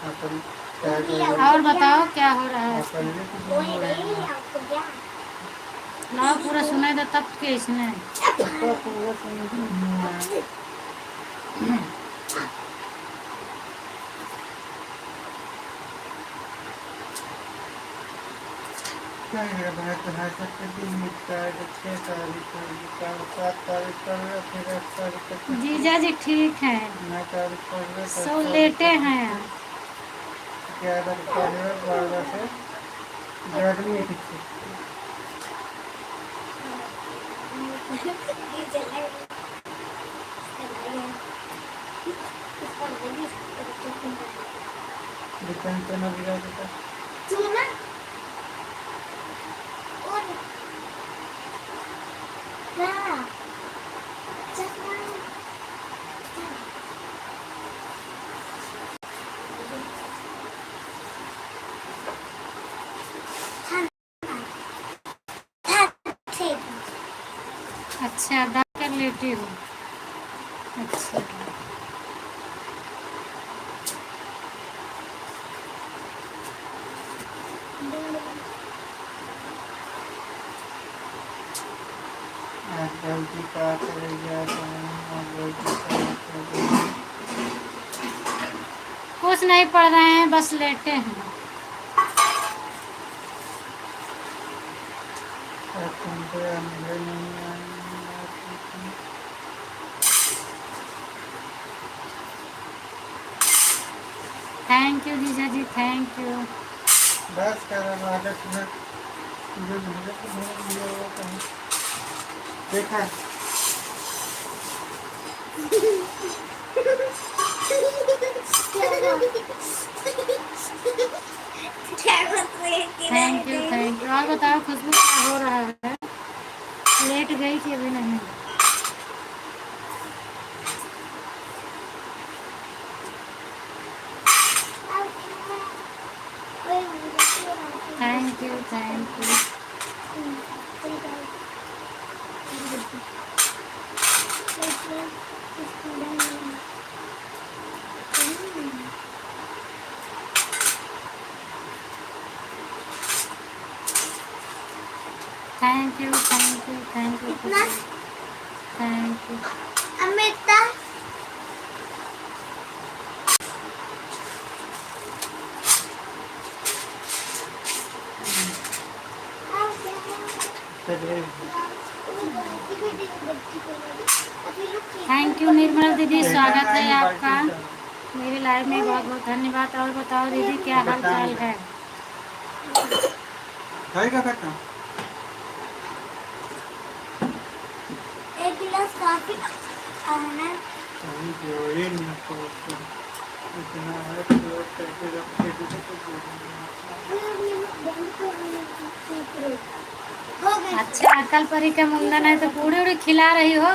अपन और बताओ क्या हो रहा है? लाओ पूरा सुनाई दो तब के इसने। क्या है भाई, तुम्हारे सबके दिन मिलता है तो 6 तारीख को 7 तारीख कर रहे, फिर 8 तारीख तक जीजा जी ठीक है, 9 तारीख कर रहे, सो लेटे हैं। 11 कर रहे, 12 से गर्मी की दुकान पे ना बिगा देता। अच्छा डॉक्टर लेटे हो? अच्छा आज गलती का चले गया कुछ नहीं पढ़ रहे हैं, बस लेटे हैं। थैंक यू जीजा जी, थैंक यू। बस कर आदत में तुझे मेहनत तो बहुत मिले वो कहीं देखा थैंक यू। और बताओ खुशबू क्या हो रहा है? लेट गई कि अभी नहीं? Thank you, thank you. Thank you, thank you, thank you, कितना? Thank you. Amrita thank you Nirmala दीदी, स्वागत है आपका मेरी लाइव में, बहुत बहुत धन्यवाद। और बताओ दीदी क्या हाल चाल है? का करता एक गिलास कॉफी खाना इतना है तो कैसे रखे हो गई। अच्छा, कल परी का मुंडन है तो पूरी उड़ी खिला रही हो?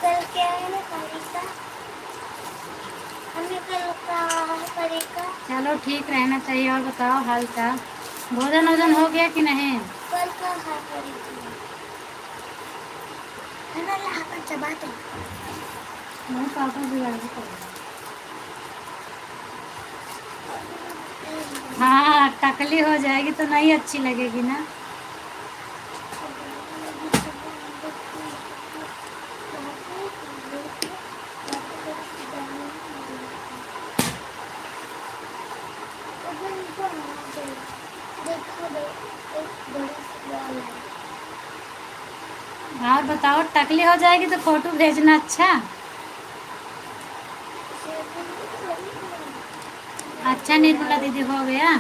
कल क्या है ना तरीका, हमें कल का तरीका चलो ठीक रहना चाहिए। और बताओ हाल चाल, भोजन वोजन हो गया कि नहीं? कल का है तरीका है ना, ला कर चबाते नहीं, पापा बिगाड़ के। हाँ, टकली हो जाएगी तो नहीं अच्छी लगेगी ना। और बताओ, टकली हो जाएगी तो फोटो भेजना। अच्छा अच्छा निर्मला दीदी, हो गया?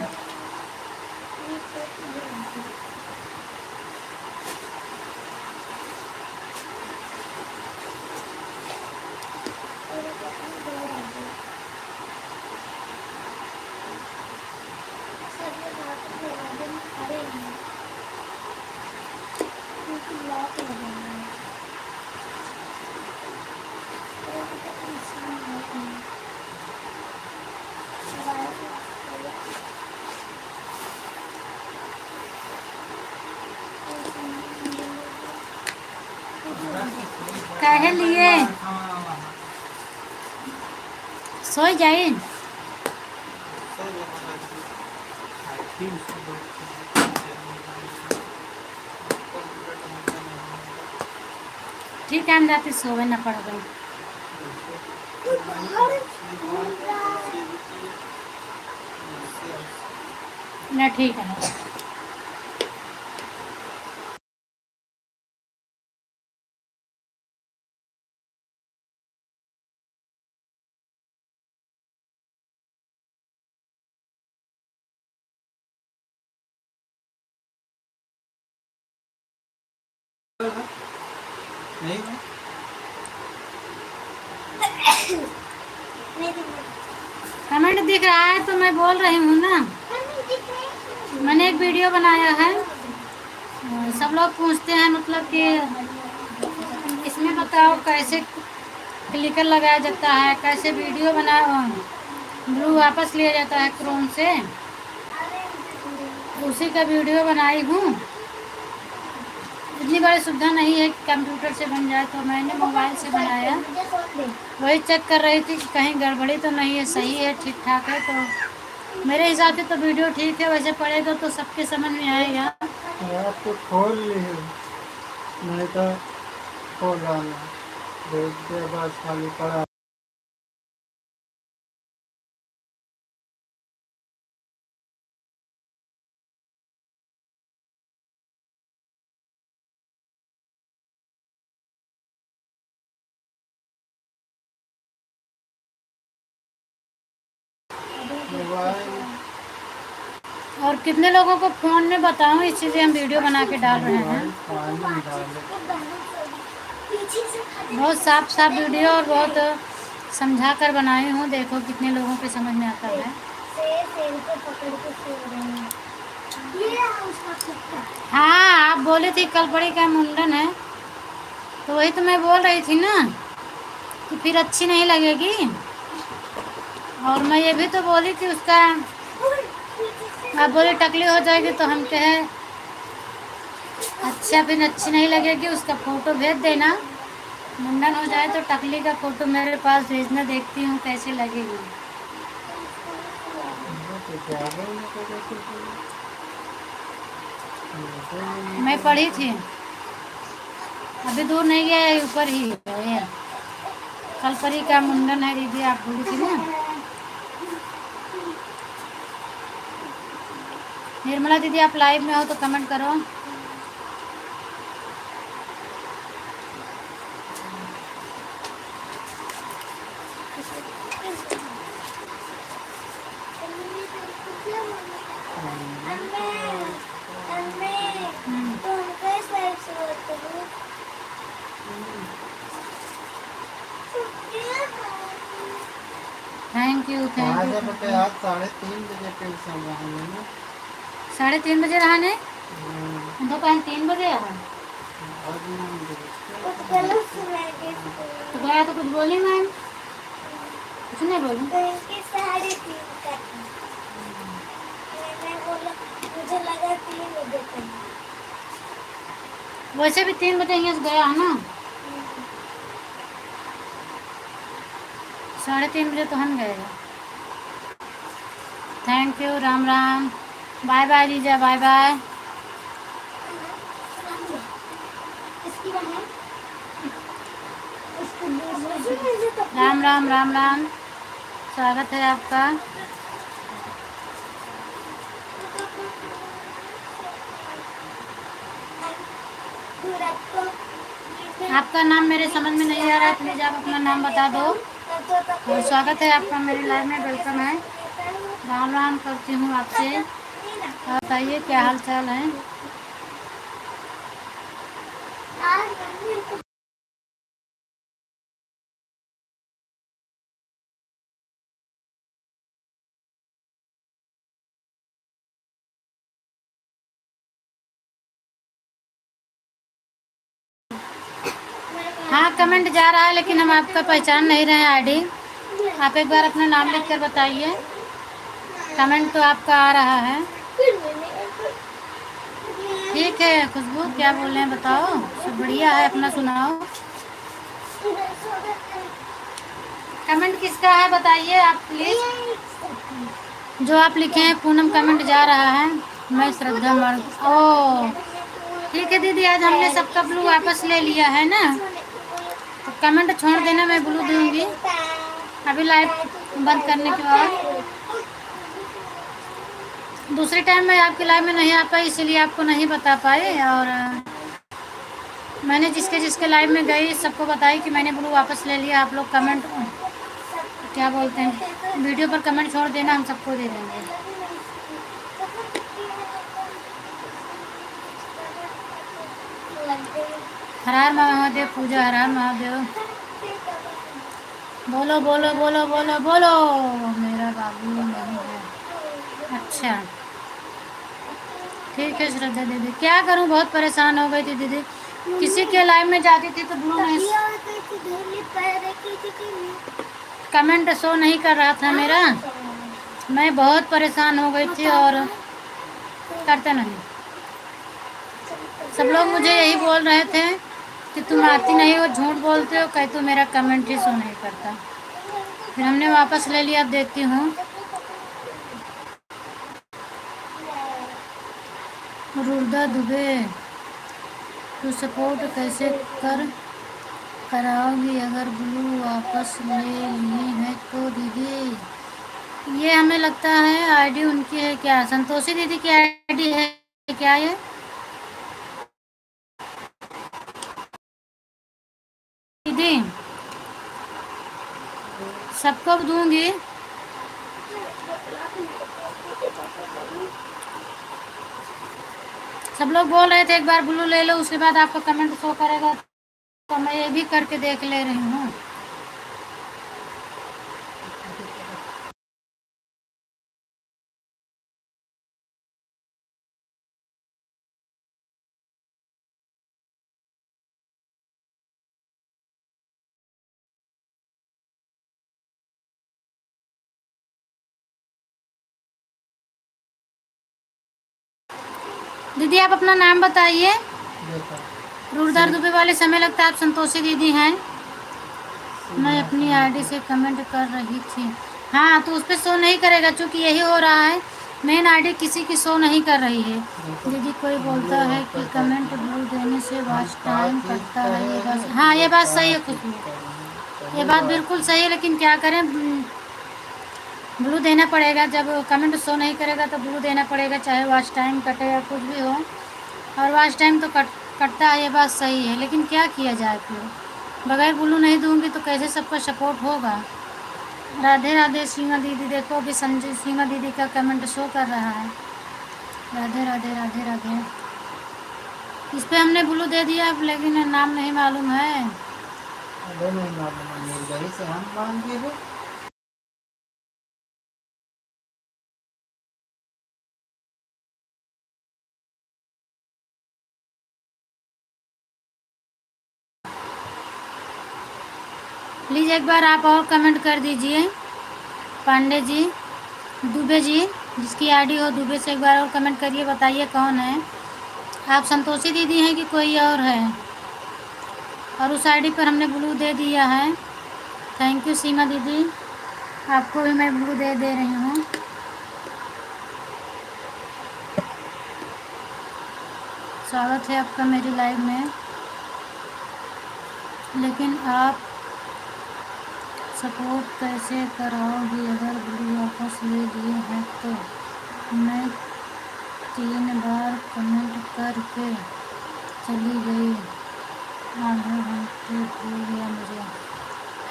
कहे लिए सोई जाई। ठीक है, हम जाते सोवे ना पड़ गई ना। ठीक है। नहीं कमेंट दिख रहा है तो मैं बोल रही हूँ ना। मैंने एक वीडियो बनाया है, सब लोग पूछते हैं मतलब कि इसमें बताओ कैसे क्लिकर लगाया जाता है, कैसे वीडियो बना ब्लू वापस लिया जाता है क्रोम से। उसी का वीडियो बनाई हूँ। इतनी बड़ी सुविधा नहीं है कि कंप्यूटर से बन जाए, तो मैंने मोबाइल से बनाया। वही चेक कर रही थी कि कहीं गड़बड़ी तो नहीं है, सही है, ठीक ठाक है। तो मेरे हिसाब से तो वीडियो ठीक है, वैसे पढ़ेगा तो सबके समझ में आएगा। आप तो खोल ली है, नहीं तो खोल रहा है, देख के बस खाली पड़ा। मोबाइल और कितने लोगों को फ़ोन में बताऊं, इसीलिए हम वीडियो बना के डाल रहे हैं। मोबाइल पानी में डाले। पीछे से खाते बहुत साफ साफ वीडियो और बहुत समझा कर बनाई हूँ, देखो कितने लोगों के समझ में आता है। सेल को पकड़ के सो रहे हैं। ये है उसका कुत्ता। हाँ, आप बोले थे कल बड़ी का मुंडन है, तो वही तो मैं बोल रही थी ना कि फिर अच्छी नहीं लगेगी। और मैं ये भी तो बोली थी उसका, आप बोले टकली हो जाएगी, तो हम कहे अच्छा फिर अच्छी नहीं लगेगी, उसका फ़ोटो भेज देना, मुंडन हो जाए तो टकली का फ़ोटो मेरे पास भेजना, देखती हूँ कैसी लगेगी। तो क्या बोलने को कहते थे? मैं पढ़ी थी, अभी दूर नहीं गया है, ऊपर ही है। कल परी का मुंडन है दीदी, आप बोली थी ना। निर्मला दीदी आप लाइव में हो तो कमेंट करो। थैंक यू कहाँ थैंक से यू। बटे आज 3:30 बजे ट्यूशन रहा है ना। 3:30 बजे रहने, हाँ, दोपहर 3 बजे आया। आज 9 बजे। तो गया तो कुछ बोली मैम, कुछ नहीं बोली। मुझे लगा 3 बजे तक। वैसे भी 3 बजे यहाँ से गया है ना, 3:30 बजे तो हम गए। Thank you, Ram Ram, bye bye Lisa, bye bye. इसकी बहन राम राम राम राम, स्वागत है आपका। आपका नाम मेरे समझ में नहीं आ रहा है, प्लीज़ आप अपना नाम बता दो। और स्वागत है आपका मेरे लाइव में, वेलकम है। राम राम करती हूँ आपसे, और बताइए क्या हाल चाल है। हाँ कमेंट जा रहा है, लेकिन हम आपका पहचान नहीं रहे हैं आईडी। आप एक बार अपना नाम लिख कर बताइए। कमेंट तो आपका आ रहा है। ठीक है खुशबू, क्या बोल रहे हैं बताओ, सब बढ़िया है, अपना सुनाओ। कमेंट किसका है बताइए आप प्लीज़। जो आप लिखे हैं पूनम कमेंट जा रहा है। मैं श्रद्धा मर्ग, ओ ठीक है दीदी, आज हमने सबका ब्लू वापस ले लिया है ना, तो कमेंट छोड़ देना, मैं ब्लू दूंगी अभी लाइव बंद करने के बाद। दूसरी टाइम मैं आपकी लाइव में नहीं आ पाई, इसीलिए आपको नहीं बता पाए। और मैंने जिसके जिसके लाइव में गई सबको बताई कि मैंने ब्लू वापस ले लिया। आप लोग कमेंट क्या बोलते हैं, वीडियो पर कमेंट छोड़ देना, हम सबको दे देंगे। हर हर महादेव पूजा, हर हर महादेव। बोलो बोलो बोलो बोलो बोलो, मेरा बाबू नहीं है। अच्छा ठीक है श्रद्धा दीदी, क्या करूं, बहुत परेशान हो गई थी दीदी, किसी के लाइव में जाती थी तो ब्लू नहीं, कमेंट शो नहीं कर रहा था मेरा, मैं बहुत परेशान हो गई थी और करते नहीं। सब लोग मुझे यही बोल रहे थे कि तुम आती नहीं हो, झूठ बोलते हो, कहीं तो मेरा कमेंट ही शो नहीं करता। फिर हमने वापस ले लिया, अब देखती हूँ। रुदा दुबे, तो सपोर्ट कैसे कराओगी अगर ब्लू वापस ले लिए हैं तो दीदी। ये हमें लगता है आईडी उनकी है क्या, संतोषी दीदी की आईडी है क्या ये? दीदी सबको दूंगी, सब लोग बोल रहे थे एक बार ब्लू ले लो, उसके बाद आपका कमेंट शो करेगा, तो मैं ये भी करके देख ले रही हूँ। दीदी आप अपना नाम बताइए। रूरदार दुबे वाले समय लगता है आप संतोषी दीदी हैं। मैं अपनी आईडी से कमेंट कर रही थी। हाँ तो उस पर शो नहीं करेगा, क्योंकि यही हो रहा है, मेन आईडी किसी की शो नहीं कर रही है। दीदी कोई बोलता है कि कमेंट ब्लू देने से वॉच टाइम कटता है, ये बात हाँ ये बात सही है खुशबू, ये बात बिल्कुल सही है, लेकिन क्या करें, ब्लू देना पड़ेगा। जब कमेंट शो नहीं करेगा तो ब्लू देना पड़ेगा, चाहे वॉच टाइम कटे या कुछ भी हो, और वॉच टाइम तो कटता है, ये बात सही है, लेकिन क्या किया जाए फिर, बगैर ब्लू नहीं दूंगी तो कैसे सबका सपोर्ट होगा। राधे राधे सीमा दीदी, देखो अभी संजय सीमा दीदी का कमेंट शो कर रहा है। राधे राधे राधे राधे। इस पे हमने ब्लू दे दिया, लेकिन नाम नहीं मालूम है। नहीं मालूम से हम मांगे हो। प्लीज़ एक बार आप और कमेंट कर दीजिए। पांडे जी, दुबे जी, जिसकी आईडी हो दुबे से एक बार और कमेंट करिए, बताइए कौन है आप, संतोषी दीदी हैं कि कोई और है। और उस आईडी पर हमने ब्लू दे दिया है। थैंक यू सीमा दीदी, आपको भी मैं ब्लू दे रही हूँ। स्वागत है आपका मेरी लाइव में, लेकिन आप सपोर्ट कैसे कराओगी, अगर ब्लू वापस ले लिए हैं तो। मैं 3 बार कमेंट करके चली गई, आधे घंटे हो गया मुझे।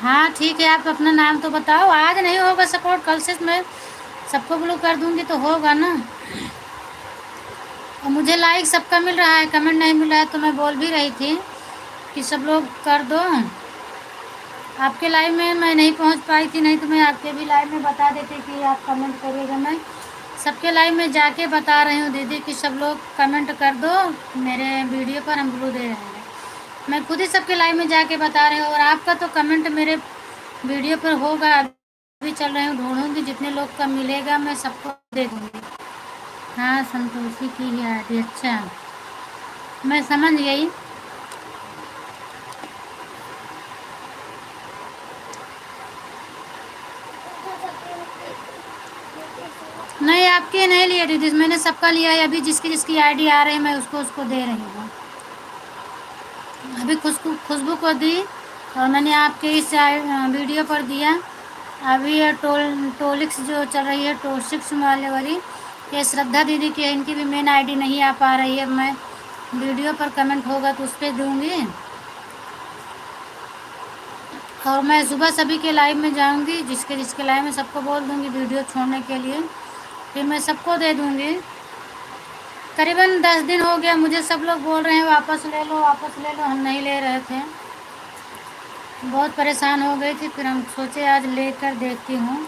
हाँ ठीक है, आप अपना नाम तो बताओ। आज नहीं होगा सपोर्ट, कल से मैं सबको ब्लू कर दूंगी तो होगा ना। और मुझे लाइक सबका मिल रहा है, कमेंट नहीं मिला है, तो मैं बोल भी रही थी कि सब लोग कर दो। आपके लाइव में मैं नहीं पहुंच पाई थी, नहीं तो मैं आपके भी लाइव में बता देती कि आप कमेंट करिएगा। मैं सबके लाइव में जाके बता रही हूँ दीदी कि सब लोग कमेंट कर दो, मेरे वीडियो पर हम ब्लू दे रहे हैं। मैं खुद ही सबके लाइव में जाके बता रही हूँ, और आपका तो कमेंट मेरे वीडियो पर होगा, अभी चल रही हूँ, ढूंढूंगी, जितने लोग का मिलेगा मैं सबको दे दूँगी। हाँ संतोषी की ही आईडी, अच्छा मैं समझ गई। नहीं आपके नहीं लिया दीदी, मैंने सबका लिया है। अभी जिसकी जिसकी आईडी आ रही है मैं उसको दे रही हूँ। अभी खुशबू को दी, और मैंने आपके इस वीडियो पर दिया। अभी ये टोलिक्स जो चल रही है, टोलिक्स वाले वाली, ये श्रद्धा दीदी की है, इनकी भी मेन आईडी नहीं आ पा रही है। मैं वीडियो पर कमेंट होगा तो उस पर दूँगी, और मैं सुबह सभी के लाइव में जाऊंगी, जिसके जिसके लाइव में सबको बोल दूंगी वीडियो छोड़ने के लिए, फिर मैं सबको दे दूंगी। करीबन 10 दिन हो गया, मुझे सब लोग बोल रहे हैं वापस ले लो वापस ले लो, हम नहीं ले रहे थे, बहुत परेशान हो गई थी। फिर हम सोचे आज लेकर देखती हूँ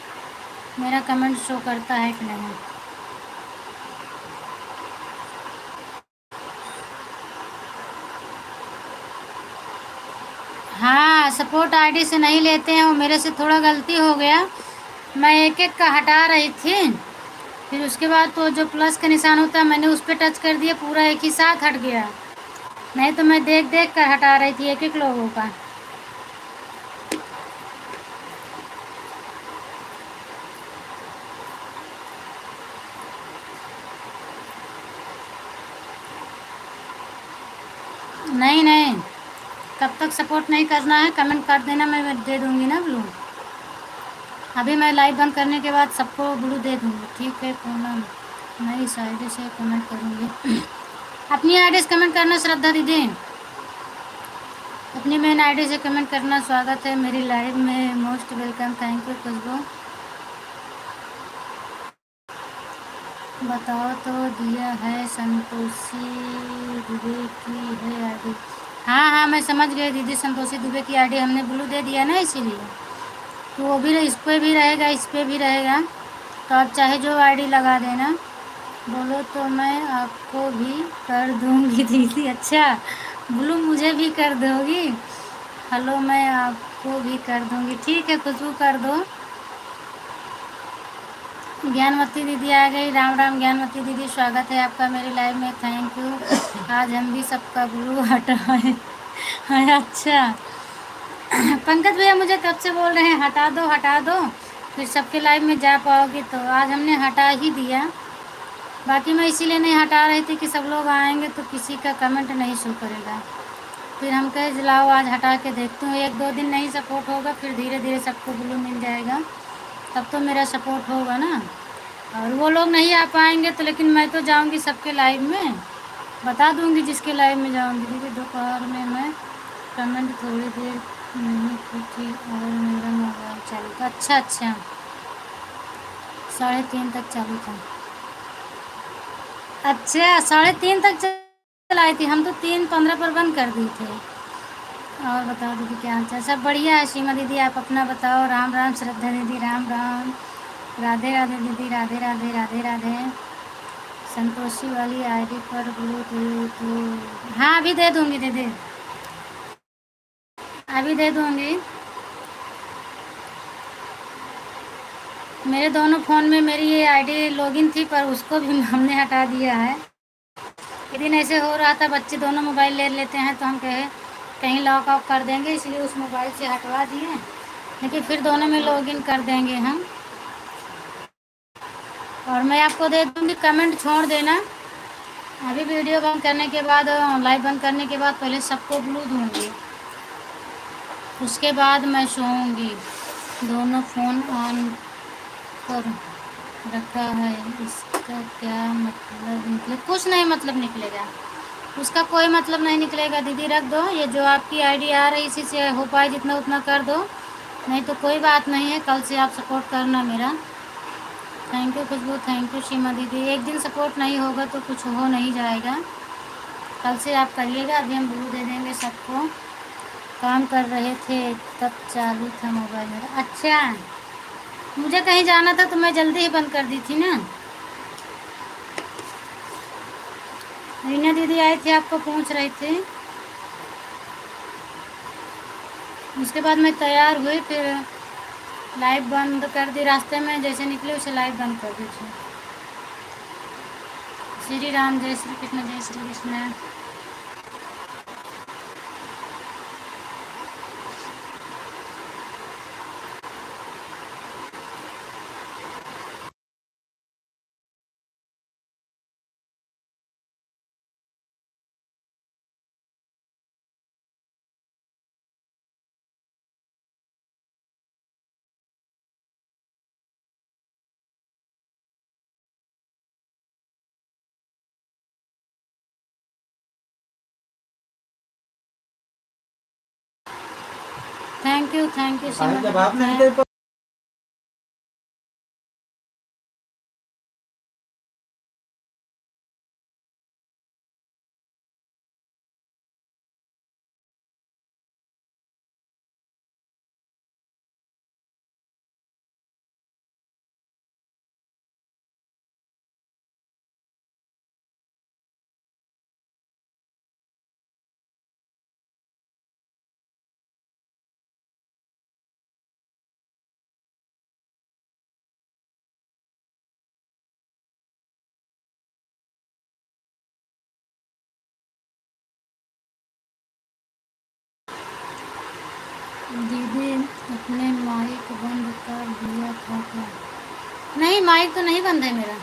मेरा कमेंट शो करता है कि नहीं। हाँ सपोर्ट आईडी से नहीं लेते हैं, वो मेरे से थोड़ा गलती हो गया, मैं एक एक का हटा रही थी, फिर उसके बाद तो जो प्लस का निशान होता है मैंने उस पर टच कर दिया, पूरा एक ही साथ हट गया, नहीं तो मैं देख देख कर हटा रही थी एक एक लोगों का। नहीं नहीं, कब तक सपोर्ट नहीं करना है, कमेंट कर देना, मैं दे दूँगी ना ब्लू। अभी मैं लाइव बंद करने के बाद सबको ब्लू दे दूँगी, ठीक है। पूनम, मैं इस आईडी से कमेंट करूँगी। अपनी आईडी से कमेंट करना श्रद्धा दीदी, अपनी मेन आईडी से कमेंट करना। स्वागत है मेरी लाइव में, मोस्ट वेलकम, थैंक यू खुशबू। बताओ तो। दिया है संतोषी दुबे की है आईडी। हाँ हाँ, मैं समझ गई दीदी, संतोषी दुबे की आईडी हमने ब्लू दे दिया ना, इसीलिए। तो वो भी इस पे भी रहेगा, इस पे भी रहेगा, तो आप चाहे जो आईडी लगा देना। बोलो तो मैं आपको भी कर दूंगी दीदी। अच्छा, ब्लू मुझे भी कर दोगी? हेलो, मैं आपको भी कर दूंगी। ठीक है खुशबू, कर दो। ज्ञानवती दीदी आ गई। राम राम ज्ञानवती दीदी, स्वागत है आपका मेरी लाइव में। Thank you. आज हम भी सबका ब्लू हटाए हैं। अच्छा, पंकज भैया मुझे कब से बोल रहे हैं हटा दो हटा दो, फिर सबके लाइव में जा पाओगे, तो आज हमने हटा ही दिया। बाकी मैं इसीलिए नहीं हटा रही थी कि सब लोग आएंगे तो किसी का कमेंट नहीं शो करेगा। फिर हम कहे लाओ आज हटा के देखती हूँ, एक दो दिन नहीं सपोर्ट होगा, फिर धीरे धीरे सबको ब्लू मिल जाएगा, तब तो मेरा सपोर्ट होगा ना। और वो लोग नहीं आ पाएंगे तो, लेकिन मैं तो जाऊंगी सबके लाइव में, बता दूंगी जिसके लाइव में जाऊंगी। दीदी दोपहर में मैं कमेंट थोड़ी देर नहीं की थी और मेरा मोबाइल चालू था। अच्छा अच्छा, 3:30 तक चालू था। अच्छा, 3:30 तक चलाई थी, हम तो 3:15 पर बंद कर दिए थे। और बताओ दीदी क्या हाल चाल? सब बढ़िया है। सीमा दीदी आप अपना बताओ। राम राम श्रद्धा दीदी, राम राम। राधे राधे दीदी, राधे राधे राधे राधे। संतोषी वाली आईडी पर ब्लू दे तो? हाँ अभी दे दूंगी दीदी, अभी दे दूंगी। मेरे दोनों फ़ोन में मेरी ये आईडी लॉगिन थी, पर उसको भी हमने हटा दिया है। एक दिन ऐसे हो रहा था, बच्चे दोनों मोबाइल ले लेते हैं, तो हम कहे कहीं लॉक ऑफ कर देंगे, इसलिए उस मोबाइल से हटवा दिए, लेकिन फिर दोनों में लॉगिन कर देंगे हम। और मैं आपको दे दूँगी, कमेंट छोड़ देना। अभी वीडियो बंद करने के बाद, लाइव बंद करने के बाद पहले सबको ब्लू दूँगी, उसके बाद मैं सोऊंगी। दोनों फ़ोन ऑन कर रखा है, इसका क्या मतलब निकले? कुछ नहीं मतलब निकलेगा, उसका कोई मतलब नहीं निकलेगा दीदी, रख दो। ये जो आपकी आईडी आ रही इसी से हो पाए जितना उतना कर दो, नहीं तो कोई बात नहीं है, कल से आप सपोर्ट करना मेरा। Thank you Khushboo, thank you Seema दीदी। एक दिन सपोर्ट नहीं होगा तो कुछ हो नहीं जाएगा, कल से आप करिएगा। अभी हम ब्लू दे देंगे सबको। काम कर रहे थे तब चालू था मोबाइल मेरा। अच्छा, मुझे कहीं जाना था तो मैं जल्दी ही बंद कर दी थी ना। रीना दीदी आई थी, आपको पूछ रही थी। उसके बाद मैं तैयार हुई, फिर लाइव बंद कर दी, रास्ते में जैसे निकले उसे लाइव बंद कर दी थी। श्री राम, जय श्री कृष्ण, जय श्री कृष्ण। थैंक यू सीमा जब आप नहीं दीदी। दे दीदी अपने माइक बंद कर दिया था क्या? नहीं, माइक तो नहीं बंद है मेरा।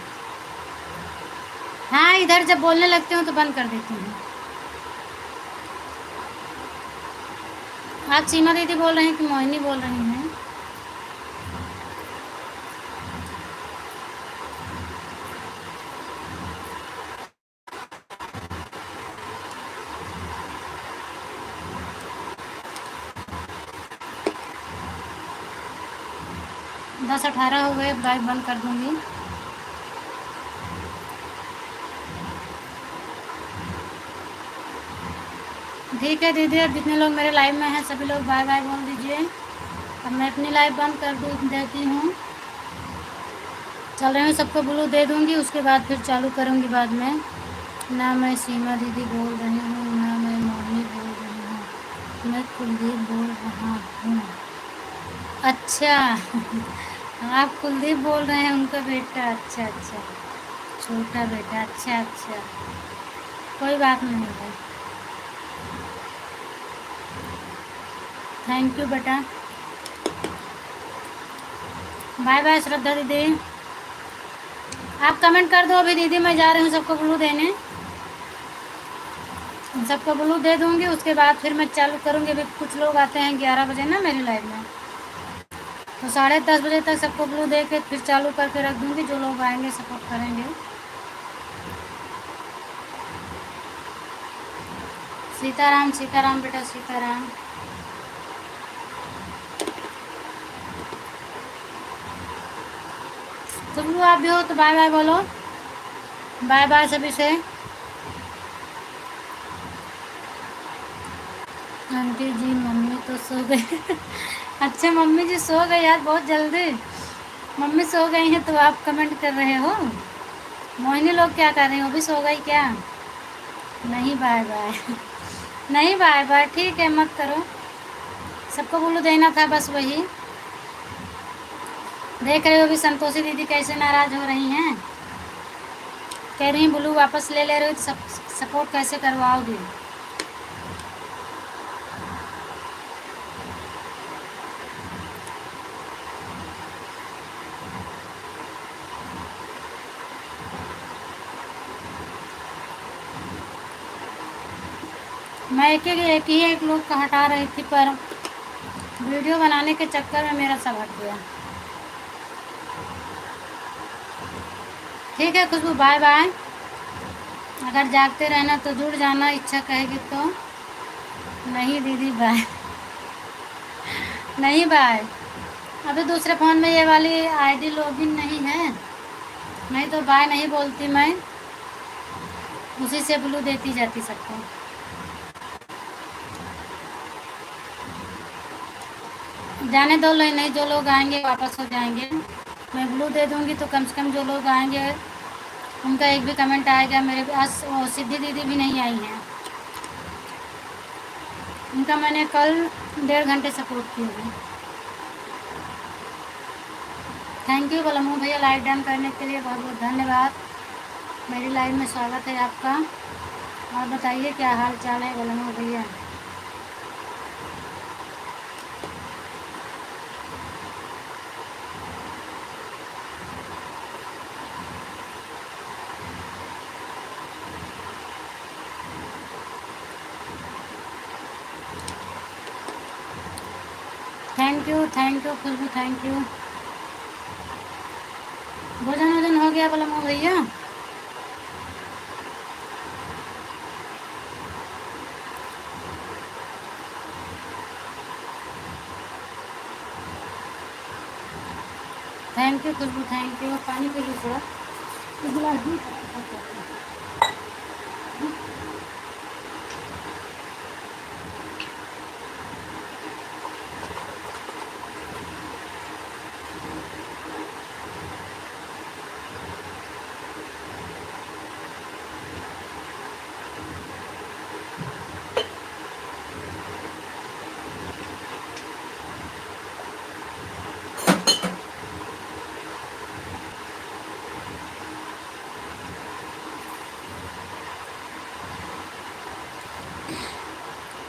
हाँ, इधर जब बोलने लगती हूँ तो बंद कर देती हूँ। आप सीमा दीदी बोल रही हैं कि मोहिनी बोल रही हैं? दस 18 हो गए, लाइव बंद कर दूँगी। ठीक है दीदी, अब जितने लोग मेरे लाइव में हैं सभी लोग बाय बाय बोल दीजिए। अब मैं अपनी लाइव बंद कर देती हूँ। चल रही हूँ, सबको ब्लू दे दूँगी, उसके बाद फिर चालू करूँगी बाद में। ना मैं सीमा दीदी बोल रही हूँ, ना मैं मोहिनी बोल रही हूँ, मैं कुलदीप बोल रहा हूँ। अच्छा आप कुलदीप बोल रहे हैं, उनका बेटा। अच्छा अच्छा, छोटा बेटा। अच्छा अच्छा, कोई बात नहीं है। थैंक यू बेटा। बाय बाय श्रद्धा दीदी। आप कमेंट कर दो अभी दीदी, मैं जा रही हूँ सबको ब्लू देने। सबको ब्लू दे दूँगी, उसके बाद फिर मैं चालू करूँगी। अभी कुछ लोग आते हैं 11 बजे ना मेरी लाइव में, तो 10:30 बजे तक सबको ब्लू दे के फिर चालू करके रख दूँगी। जो लोग आएंगे सपोर्ट करेंगे। सीताराम सीताराम बेटा, सीताराम। तुम लोग आप भी हो तो बाय बाय बोलो। बाय बाय सभी से। आंटी जी मम्मी तो सो गई अच्छा मम्मी जी सो गई यार बहुत जल्दी। मम्मी सो गई हैं तो आप कमेंट कर रहे हो। मोहिनी लोग क्या कर रही हो, भी सो गई क्या? नहीं बाय बाय नहीं बाय बाय, ठीक है मत करो। सबको बोलो देना था बस वही। देख रहे हो अभी संतोषी दीदी कैसे नाराज हो रही हैं। कह रही ब्लू वापस ले रहे हो तो सपोर्ट कैसे करवाओगी। मैं एक लोग का हटा रही थी, पर वीडियो बनाने के चक्कर में मेरा सब हट गया। ठीक है खुशबू, बाय बाय। अगर जागते रहना तो जुड़ जाना, इच्छा कहेगी तो। नहीं दीदी बाय नहीं बाय। अभी दूसरे फ़ोन में ये वाली आईडी लॉगिन नहीं है, नहीं तो बाय नहीं बोलती मैं, उसी से ब्लू देती जाती सबको। जाने दो, नहीं जो लोग आएंगे वापस हो जाएंगे। मैं ब्लू दे दूंगी तो कम से कम जो लोग आएंगे उनका एक भी कमेंट आएगा। मेरे पास सिद्धि दीदी भी नहीं आई हैं, उनका मैंने कल 1.5 घंटे सपोर्ट की होगी। थैंक यू बलमू भैया लाइव डन करने के लिए, बहुत बहुत धन्यवाद। मेरी लाइव में स्वागत है आपका। और बताइए क्या हाल चाल है बलमू भैया। Thank you Khushboo, thank you. भोजन हो गया बलमू भैया। Thank you Khushboo, thank you. पानी पी ली थोड़ा।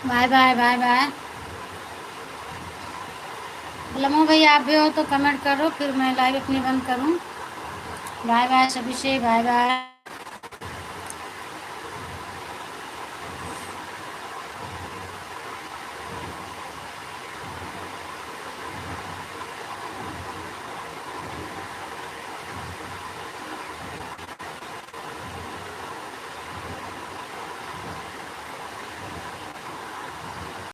Bye bye bye bye. लमो भैया आप भी हो तो कमेंट करो, फिर मैं लाइव अपनी बंद करूं। बाय बाय सभी से, बाय बाय।